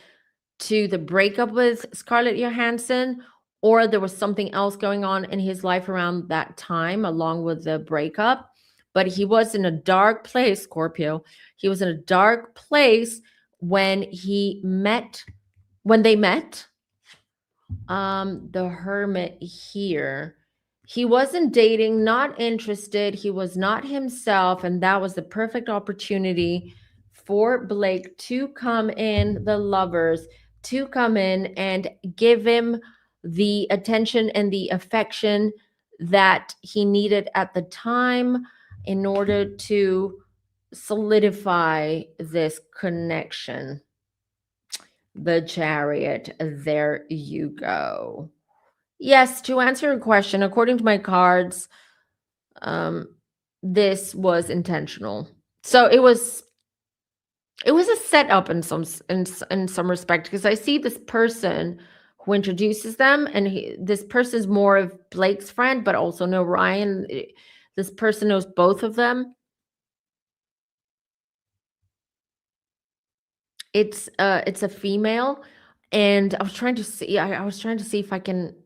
to the breakup with Scarlett Johansson or there was something else going on in his life around that time, along with the breakup. But he was in a dark place, Scorpio. He was in a dark place when when they met. The Hermit here. He wasn't dating, not interested. He was not himself. And that was the perfect opportunity for Blake to come in, the Lovers, to come in and give him the attention and the affection that he needed at the time in order to solidify this connection. The Chariot. There you go. Yes, to answer your question, according to my cards, um, this was intentional. So it was a setup in in some respect, because I see this person who introduces them, and this person is more of Blake's friend, but also know Ryan. This person knows both of them. It's a female, and I was trying to see. I was trying to see if I can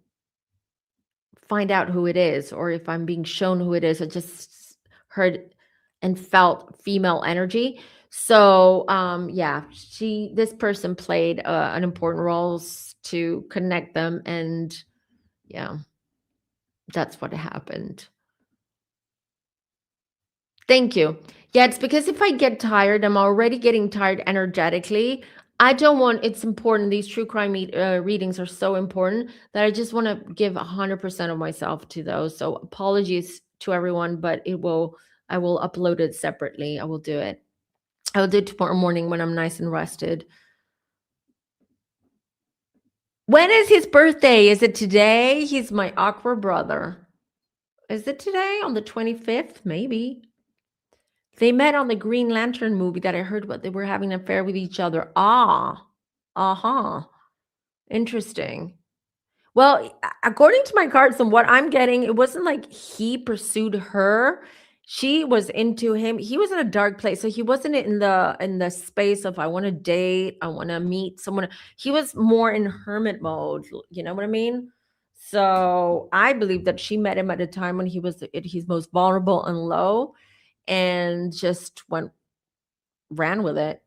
find out who it is, or if I'm being shown who it is. I just heard and felt female energy. So yeah, this person played an important role to connect them, and yeah, that's what happened. Thank you. Yeah, it's because if I get tired, I'm already getting tired energetically. I don't want, it's important. These true crime readings are so important that I just want to give 100% of myself to those. So apologies to everyone, but I will upload it separately. I will do it. I will do it tomorrow morning when I'm nice and rested. When is his birthday? Is it today? He's my awkward brother. Is it today on the 25th? Maybe. They met on the Green Lantern movie that I heard what they were having an affair with each other. Ah, uh-huh. Interesting. Well, according to my cards and what I'm getting, it wasn't like he pursued her. She was into him. He was in a dark place. So he wasn't in the space of I want to date, I want to meet someone. He was more in hermit mode. You know what I mean? So I believe that she met him at a time when he was at his most vulnerable and low, and just ran with it.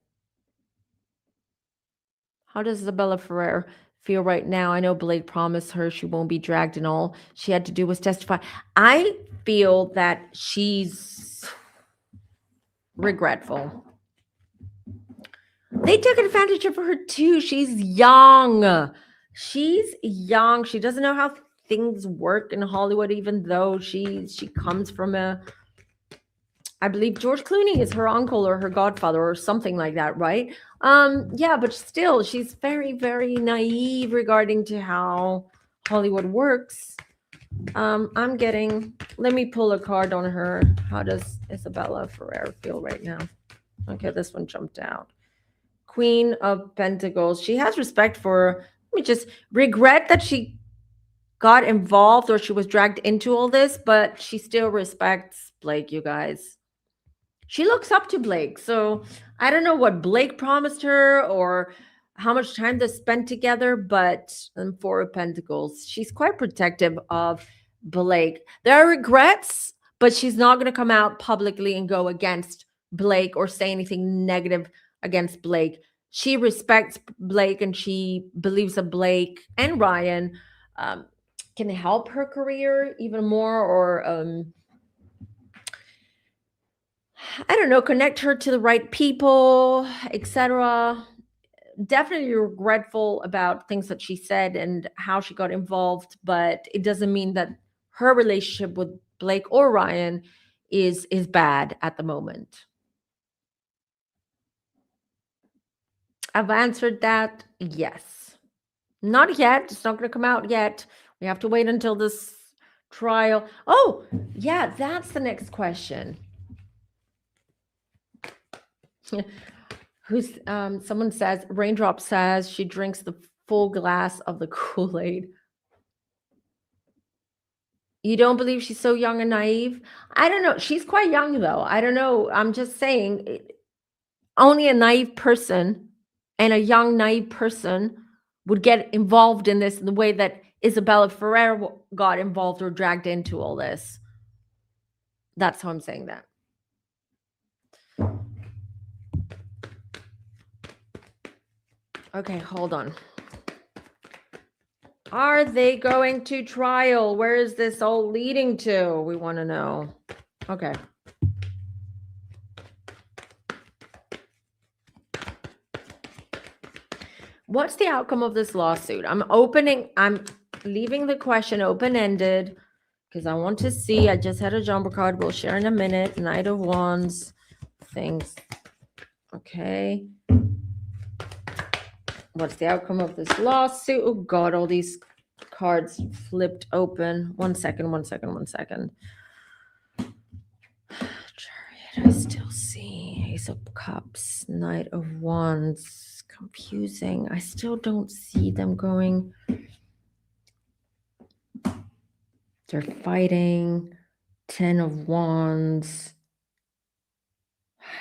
How does Isabella Ferrer feel right now? I know Blake promised her she won't be dragged, and all she had to do was testify. I feel that she's regretful. They took advantage of her too. She's young. She's young. She doesn't know how things work in Hollywood, even though she comes from I believe George Clooney is her uncle or her godfather or something like that, right? Yeah, but still, she's very, very naive regarding to how Hollywood works. I'm getting, let me pull a card on her. How does Isabella Ferrer feel right now? Okay, this one jumped out. Queen of Pentacles. She has respect for, let me just regret that she got involved or she was dragged into all this, but she still respects Blake, you guys. She looks up to Blake. So I don't know what Blake promised her or how much time they spent together, but Four of Pentacles, she's quite protective of Blake. There are regrets, but she's not going to come out publicly and go against Blake or say anything negative against Blake. She respects Blake, and she believes that Blake and Ryan can help her career even more, or I don't know, connect her to the right people, etc. Definitely regretful about things that she said and how she got involved, but it doesn't mean that her relationship with Blake or Ryan is bad at the moment. I've answered that. Yes. Not yet. It's not going to come out yet. We have to wait until this trial. Oh, yeah, that's the next question. Who's someone says, Raindrop says she drinks the full glass of the Kool-Aid. You don't believe she's so young and naive? I don't know. She's quite young though. I don't know. I'm just saying, only a naive person and a young naive person would get involved in this in the way that Isabella Ferrer got involved or dragged into all this. That's how I'm saying that. Okay, hold on. Are they going to trial? Where is this all leading to? We want to know. Okay. What's the outcome of this lawsuit? I'm leaving the question open-ended because I want to see. I just had a jumper card. We'll share in a minute. Knight of Wands. Things. Okay. What's the outcome of this lawsuit? Oh, God, all these cards flipped open. One second. Chariot, I still see Ace of Cups, Knight of Wands. Confusing. I still don't see them going. They're fighting. 10 of Wands.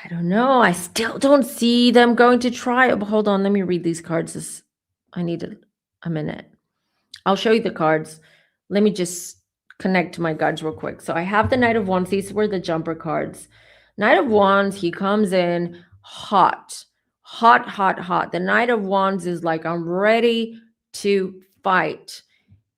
I don't know. I still don't see them going to trial. But hold on. Let me read these cards. I need a minute. I'll show you the cards. Let me just connect to my guides real quick. So I have the Knight of Wands. These were the jumper cards. Knight of Wands, he comes in hot. The Knight of Wands is like, I'm ready to fight.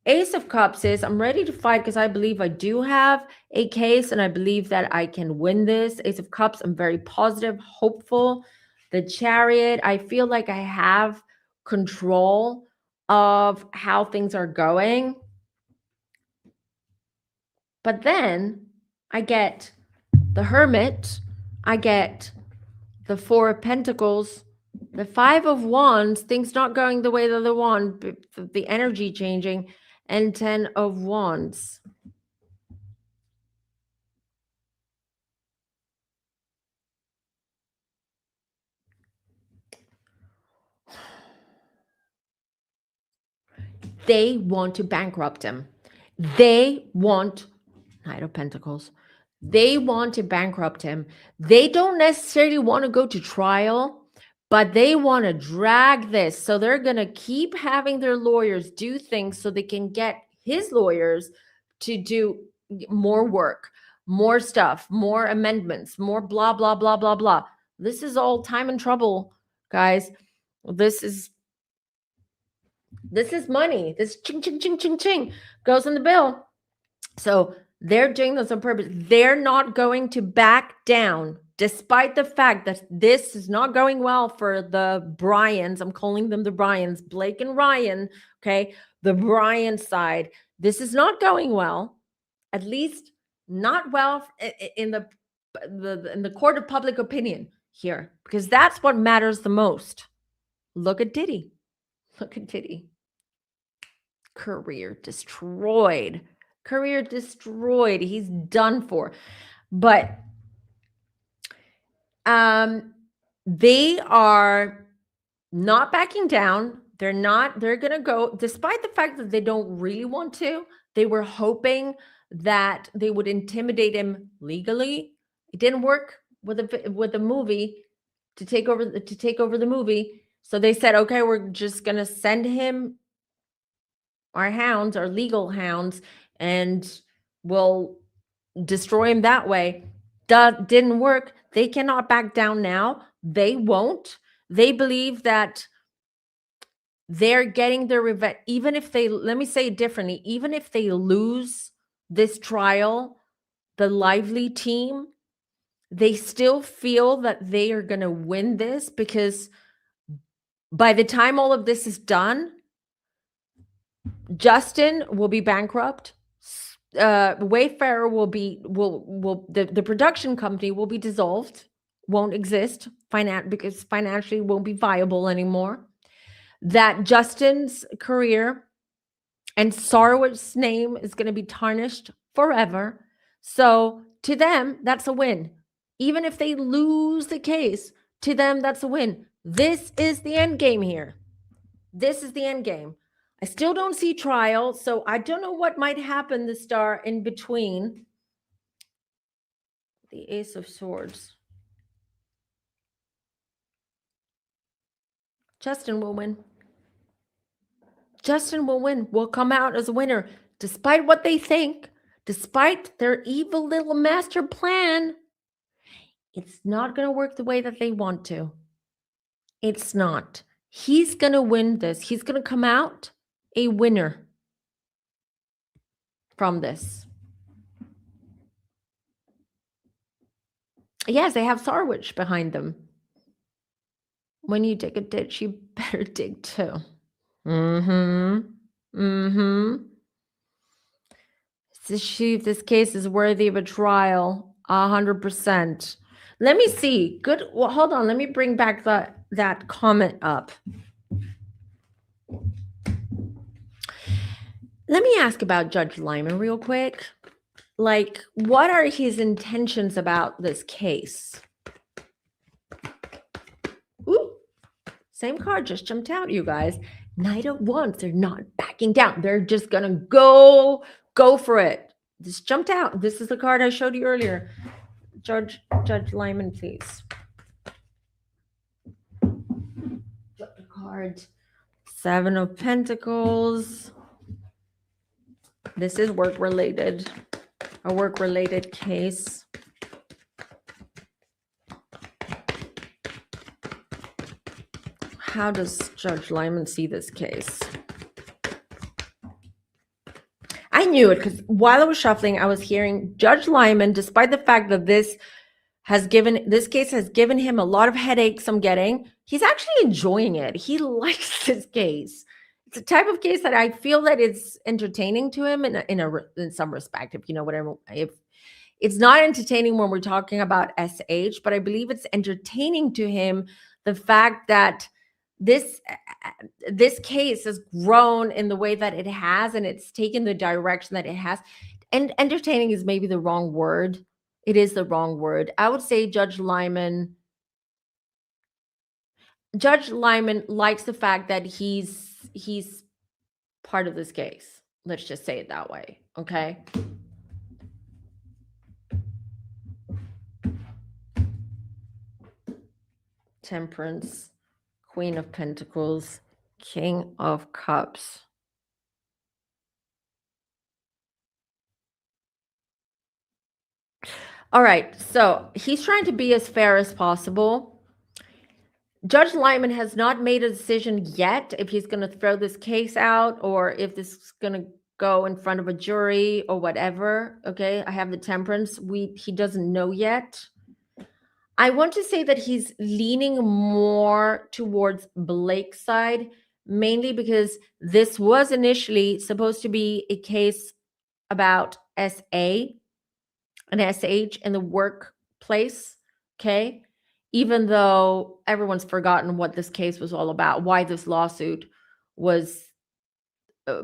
Ace of Cups is, I'm ready to fight because I believe I do have a case and I believe that I can win this. Ace of Cups, I'm very positive, hopeful. The Chariot, I feel like I have control of how things are going. But then I get the Hermit, I get the Four of Pentacles, the Five of Wands, things not going the way that they want, the energy changing, and 10 of Wands. They want to bankrupt him. They want Knight of Pentacles. They want to bankrupt him. They don't necessarily want to go to trial, but they want to drag this. So they're going to keep having their lawyers do things so they can get his lawyers to do more work, more stuff, more amendments, more blah, blah, blah, blah, blah. This is all time and trouble, guys. This is money. This ching, ching, ching, ching, ching goes in the bill. So they're doing this on purpose. They're not going to back down, despite the fact that this is not going well for the Bryans. I'm calling them the Bryans, Blake and Ryan. Okay. The Bryan side. This is not going well, at least not well in the court of public opinion here, because that's what matters the most. Look at Diddy. Career destroyed. He's done for. But they are not backing down. They're going to go, despite the fact that they don't really want to. They were hoping that they would intimidate him legally. It didn't work with the movie to take over the movie. So they said, okay, we're just going to send him our hounds, our legal hounds, and we'll destroy him that way. Didn't work. They cannot back down now. They won't. They believe that they're getting their revenge. Even if they, let me say it differently, even if they lose this trial, the Lively team, they still feel that they are going to win this, because by the time all of this is done, Justin will be bankrupt. Wayfarer will be the production company will be dissolved, won't exist because financially won't be viable anymore. That Justin's career and Sarwit's name is going to be tarnished forever. So to them, that's a win. Even if they lose the case, to them, that's a win. This is the end game here. This is the end game. I still don't see trial, so I don't know what might happen, the star, in between. The Ace of Swords. Justin will win. Justin will win, will come out as a winner, despite what they think, despite their evil little master plan. It's not going to work the way that they want to. It's not. He's going to win this. He's going to come out a winner from this. Yes, they have Sarwich behind them. When you dig a ditch, you better dig too. This case is worthy of a trial, 100%. Let me see. Good. Well, hold on. Let me bring back that comment up. Let me ask about Judge Lyman real quick. Like, what are his intentions about this case? Ooh, same card just jumped out, you guys. Knight of Wands. They're not backing down. They're just gonna go for it. This jumped out. This is the card I showed you earlier. Judge Lyman, please. Flip the card. 7 of Pentacles. This is work-related. A work-related case. How does Judge Lyman see this case? I knew it because while I was shuffling, I was hearing Judge Lyman, despite the fact that this case has given him a lot of headaches I'm getting, he's actually enjoying it. He likes this case. It's a type of case that I feel that it's entertaining to him in some respect, if you know what I mean. If it's not entertaining when we're talking about SH, but I believe it's entertaining to him the fact that this case has grown in the way that it has, and it's taken the direction that it has. And entertaining is maybe the wrong word. It is the wrong word. I would say Judge Lyman likes the fact that he's part of this case. Let's just say it that way. Okay. Temperance, Queen of Pentacles, King of Cups. All right, so he's trying to be as fair as possible. Judge Lyman has not made a decision yet if he's going to throw this case out or if this is going to go in front of a jury or whatever. Okay, I have the Temperance. He doesn't know yet. I want to say that he's leaning more towards Blake's side, mainly because this was initially supposed to be a case about SA and SH in the workplace, okay? Even though everyone's forgotten what this case was all about, why this lawsuit was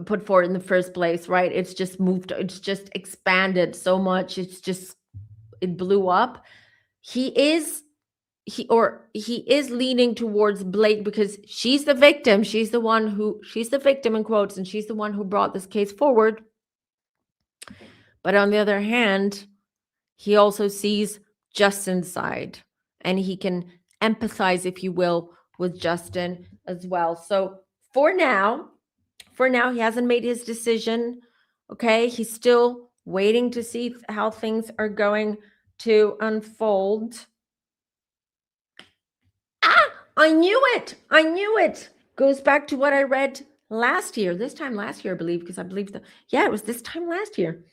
put forward in the first place, right? It's just expanded so much. It blew up. He is leaning towards Blake because she's the victim. She's the victim in quotes, and she's the one who brought this case forward. But on the other hand, he also sees Justin's side, and he can empathize, if you will, with Justin as well. So for now, he hasn't made his decision. Okay, he's still waiting to see how things are going to unfold. I knew it. Goes back to what I read last year. This time last year, I believe, because I believe it was this time last year.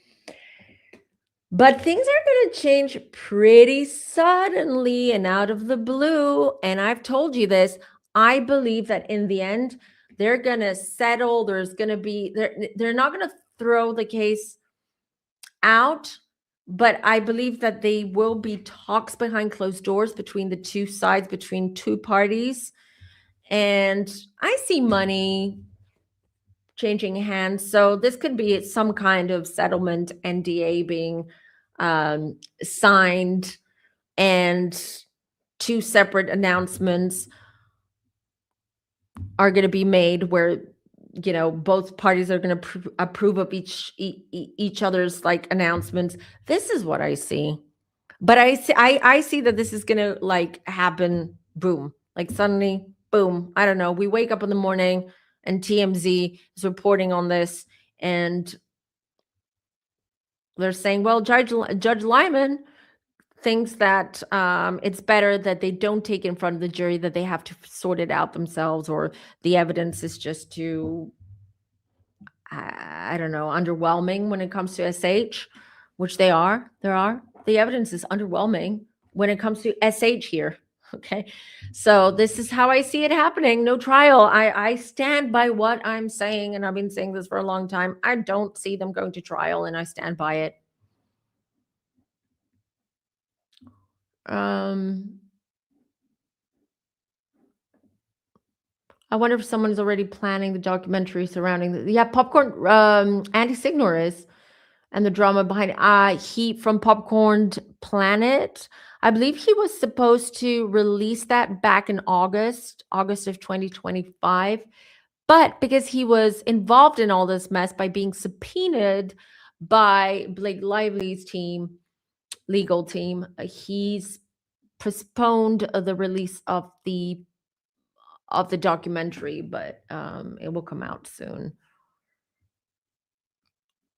But things are going to change pretty suddenly and out of the blue. And I've told you this. I believe that in the end, they're going to settle. There's going to be, they're not going to throw the case out. But I believe that they will be talks behind closed doors between the two sides, between two parties. And I see money changing hands. So this could be some kind of settlement NDA being signed, and 2 separate announcements are going to be made where, you know, both parties are going to approve of each other's like announcements. This is what I see. But I see that this is going to like happen, boom, like suddenly, boom. I don't know. We wake up in the morning and TMZ is reporting on this, and they're saying, well, Judge Lyman thinks that it's better that they don't take it in front of the jury, that they have to sort it out themselves, or the evidence is just too, I don't know, underwhelming when it comes to SH, which they are. The evidence is underwhelming when it comes to SH here. Okay. So this is how I see it happening. No trial. I stand by what I'm saying, and I've been saying this for a long time. I don't see them going to trial, and I stand by it. I wonder if someone's already planning the documentary surrounding Popcorn. Andy Signor is, and the drama behind he from Popcorn Planet. I believe he was supposed to release that back in August of 2025. But because he was involved in all this mess by being subpoenaed by Blake Lively's legal team, he's postponed the release of the documentary, but it will come out soon.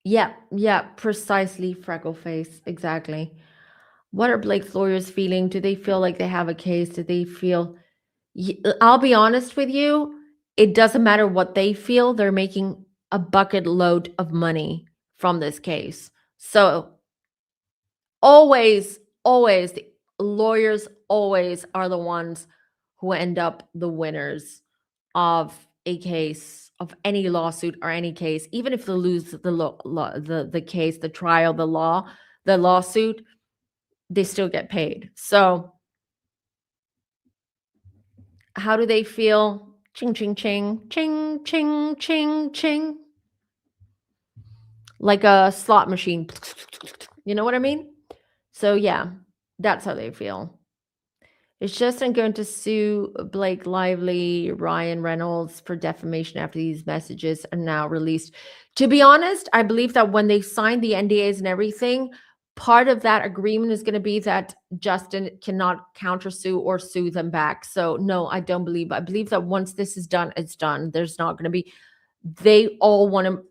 Yeah, precisely, Freckleface, exactly. What are Blake's lawyers feeling? Do they feel like they have a case? Do they feel? I'll be honest with you, it doesn't matter what they feel. They're making a bucket load of money from this case. So always, the lawyers always are the ones who end up the winners of a case, of any lawsuit or any case. Even if they lose the case, the trial, the lawsuit, they still get paid. So how do they feel? Ching, ching, ching, ching, ching, ching, ching. Like a slot machine. You know what I mean? So yeah, that's how they feel. Is Justin going to sue Blake Lively, Ryan Reynolds for defamation after these messages are now released? To be honest, I believe that when they signed the NDAs and everything, part of that agreement is going to be that Justin cannot countersue or sue them back. So no, I don't believe. I believe that once this is done, it's done. There's not going to be. They all want to.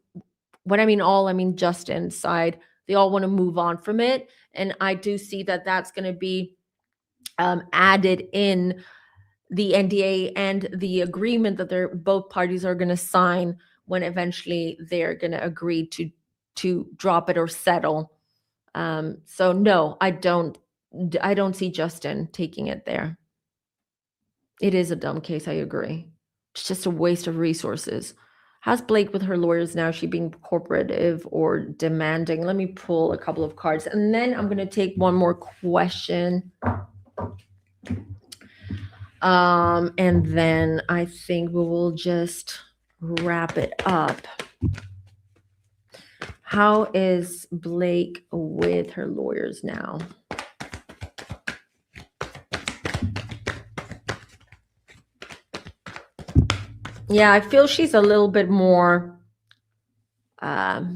When I mean all, I mean Justin's side. They all want to move on from it, and I do see that that's going to be added in the NDA and the agreement that they're both parties are going to sign when eventually they're going to agree to drop it or settle. So no, I don't see Justin taking it there. It is a dumb case. I agree. It's just a waste of resources. How's Blake with her lawyers now? Is she being cooperative or demanding? Let me pull a couple of cards, and then I'm going to take one more question. And then I think we will just wrap it up. How is Blake with her lawyers now? Yeah, I feel she's a little bit more, I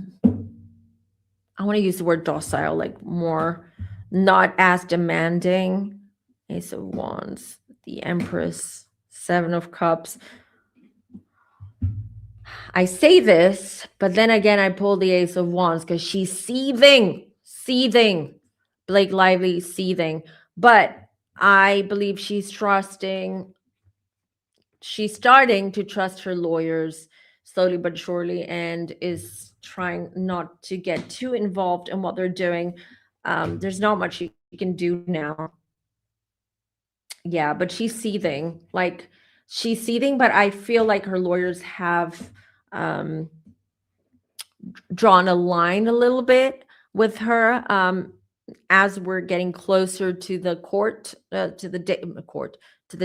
want to use the word docile, like more not as demanding. Ace of Wands, the Empress, Seven of Cups. I say this, but then again, I pull the Ace of Wands because she's seething. Blake Lively seething. But I believe she's trusting. She's starting to trust her lawyers slowly but surely, and is trying not to get too involved in what they're doing. There's not much you can do now. Yeah, but she's seething. But I feel like her lawyers have drawn a line a little bit with her as we're getting closer to the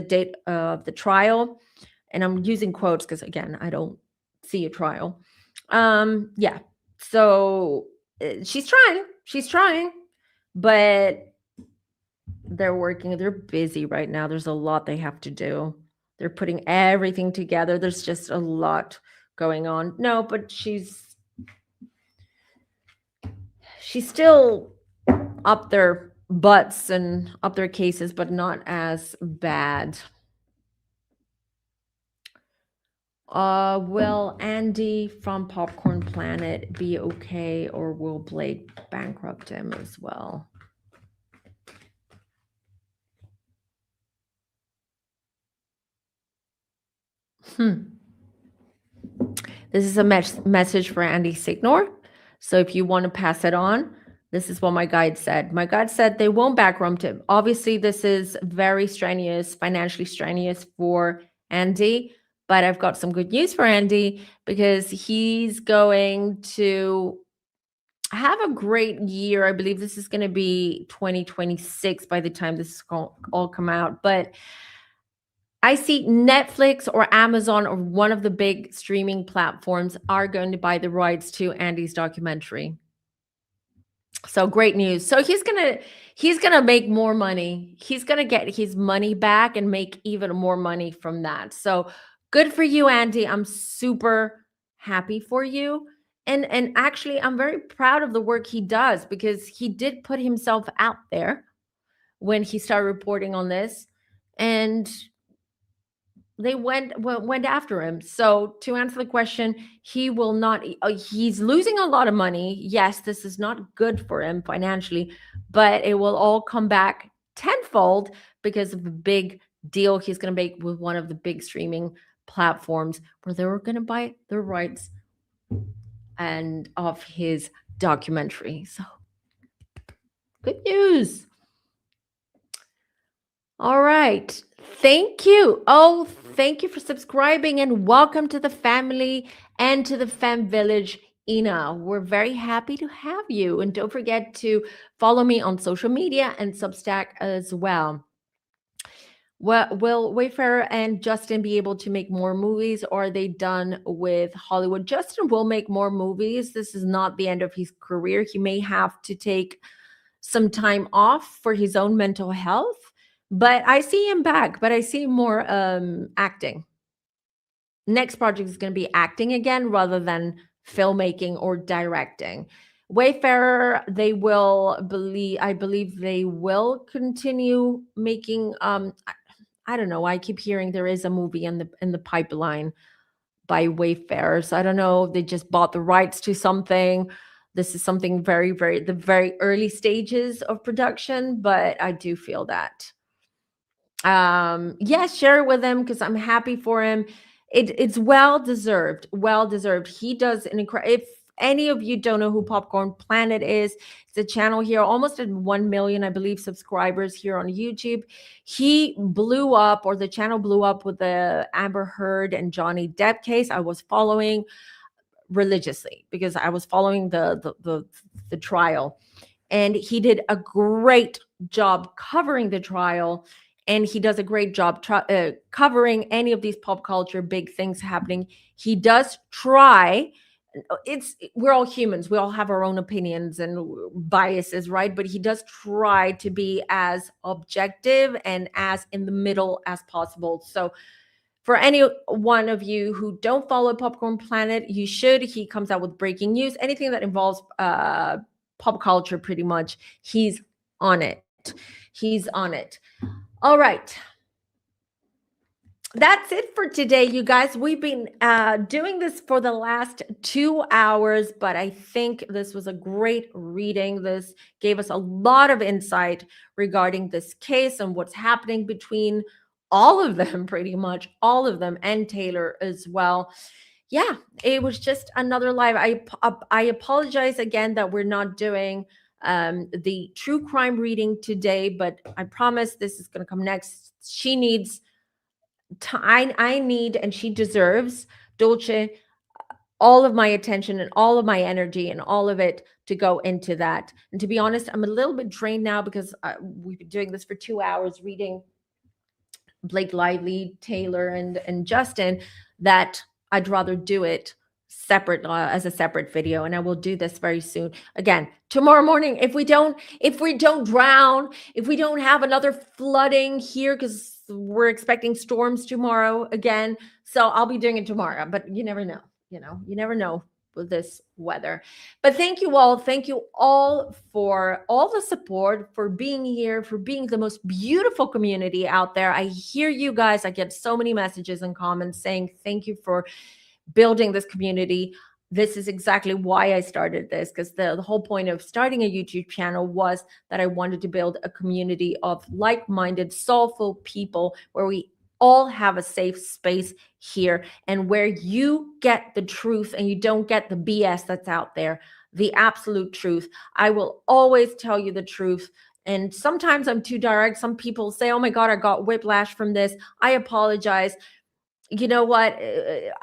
date of the trial. And I'm using quotes because, again, I don't see a trial. Yeah. So she's trying, but they're busy right now. There's a lot they have to do. They're putting everything together. There's just a lot going on. No, but she's still up their butts and up their cases, but not as bad. Will Andy from Popcorn Planet be okay, or will Blake bankrupt him as well? Hmm. This is a message for Andy Signor. So if you want to pass it on, this is what my guide said. My guide said they won't bankrupt him. Obviously, this is very strenuous, financially strenuous for Andy. But I've got some good news for Andy because he's going to have a great year. I believe this is going to be 2026 by the time this is all come out. But I see Netflix or Amazon or one of the big streaming platforms are going to buy the rights to Andy's documentary. So great news. So he's gonna make more money. He's gonna get his money back and make even more money from that. So good for you, Andy. I'm super happy for you. And actually I'm very proud of the work he does because he did put himself out there when he started reporting on this. And they went after him. So to answer the question, he will not. He's losing a lot of money. Yes, this is not good for him financially, but it will all come back tenfold because of the big deal he's going to make with one of the big streaming platforms, where they were going to buy the rights and of his documentary. So good news. All right. Thank you. Oh, thank you for subscribing and welcome to the family and to the Femme Village, Ina. We're very happy to have you. And don't forget to follow me on social media and Substack as well. Will Wayfarer and Justin be able to make more movies, or are they done with Hollywood? Justin will make more movies. This is not the end of his career. He may have to take some time off for his own mental health, but I see him back, but I see more acting. Next project is going to be acting again rather than filmmaking or directing. Wayfarer, I believe they will continue making I don't know, I keep hearing there is a movie in the pipeline by Wayfarer. So I don't know, they just bought the rights to something. This is something the very early stages of production, but I do feel that. Yes, share it with him because I'm happy for him. It's well deserved. He does an incredible. If any of you don't know who Popcorn Planet is, it's a channel here, almost at 1 million, I believe, subscribers here on YouTube. He blew up, or the channel blew up, with the Amber Heard and Johnny Depp case. I was following religiously because I was following the trial, and he did a great job covering the trial, and he does a great job covering any of these pop culture big things happening. He does try. We're all humans, we all have our own opinions and biases, right? But he does try to be as objective and as in the middle as possible. So for any one of you who don't follow Popcorn Planet, you should. He comes out with breaking news, anything that involves pop culture, pretty much. He's on it. He's on it. All right. That's it for today, you guys. We've been doing this for the last 2 hours, but I think this was a great reading. This gave us a lot of insight regarding this case and what's happening between all of them, pretty much all of them, and Taylor as well. Yeah, it was just another live. I apologize again that we're not doing the true crime reading today, but I promise this is going to come next. She needs time. I need, and she deserves, Dulce, all of my attention and all of my energy and all of it to go into that. And to be honest, I'm a little bit drained now because we've been doing this for 2 hours, reading Blake Lively, Taylor, and Justin, that I'd rather do it separate, as a separate video, and I will do this very soon. Again, tomorrow morning, if we don't drown, if we don't have another flooding here, because we're expecting storms tomorrow again. So I'll be doing it tomorrow, but you never know. You never know this weather. But thank you all. Thank you all for all the support, for being here, for being the most beautiful community out there. I hear you guys. I get so many messages and comments saying thank you for building this community. This is exactly why I started this, because the whole point of starting a YouTube channel was that I wanted to build a community of like-minded, soulful people where we all have a safe space here, and where you get the truth and you don't get the BS that's out there, the absolute truth. I will always tell you the truth. And sometimes I'm too direct. Some people say, oh my God, I got whiplash from this. I apologize. You know what?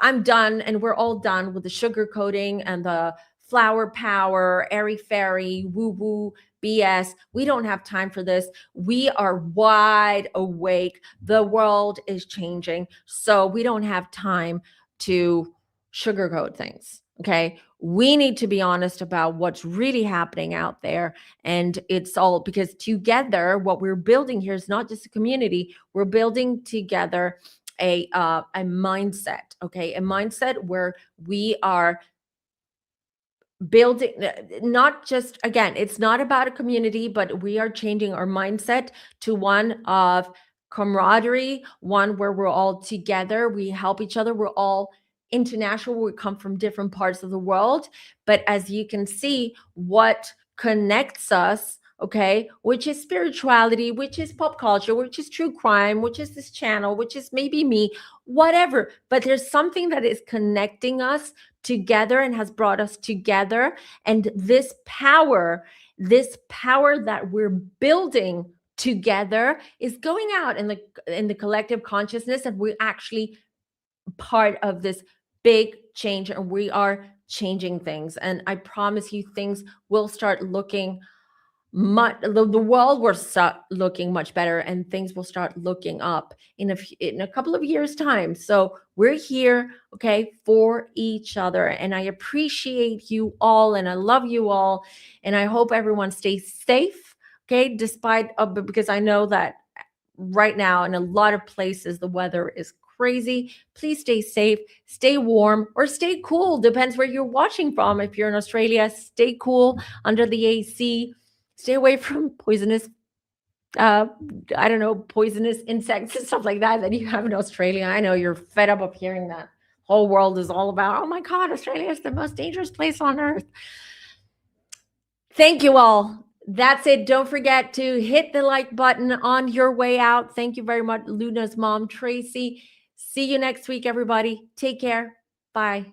I'm done, and we're all done with the sugarcoating and the flower power, airy fairy, woo woo BS. We don't have time for this. We are wide awake. The world is changing, so we don't have time to sugarcoat things. Okay. We need to be honest about what's really happening out there. And it's all because together, what we're building here is not just a community, we're building together a mindset, okay? A mindset where we are building, not just, again, it's not about a community, but we are changing our mindset to one of camaraderie, one where we're all together, we help each other, we're all international, we come from different parts of the world. But as you can see, what connects us, okay, which is spirituality, which is pop culture, which is true crime, which is this channel, which is maybe me, whatever. But there's something that is connecting us together and has brought us together. And this power that we're building together is going out in the collective consciousness, and we're actually part of this big change, and we are changing things. And I promise you, things will start looking the world will start looking much better, and things will start looking up in a couple of years time. So we're here, okay, for each other, and I appreciate you all, and I love you all, and I hope everyone stays safe, okay, despite because I know that right now in a lot of places the weather is crazy. Please stay safe, stay warm, or stay cool, depends where you're watching from. If you're in Australia, stay cool under the AC. Stay away from poisonous, I don't know, poisonous insects and stuff like that you have in Australia. I know you're fed up of hearing that. Whole world is all about, oh my God, Australia is the most dangerous place on earth. Thank you all. That's it. Don't forget to hit the like button on your way out. Thank you very much, Luna's mom, Tracy. See you next week, everybody. Take care. Bye.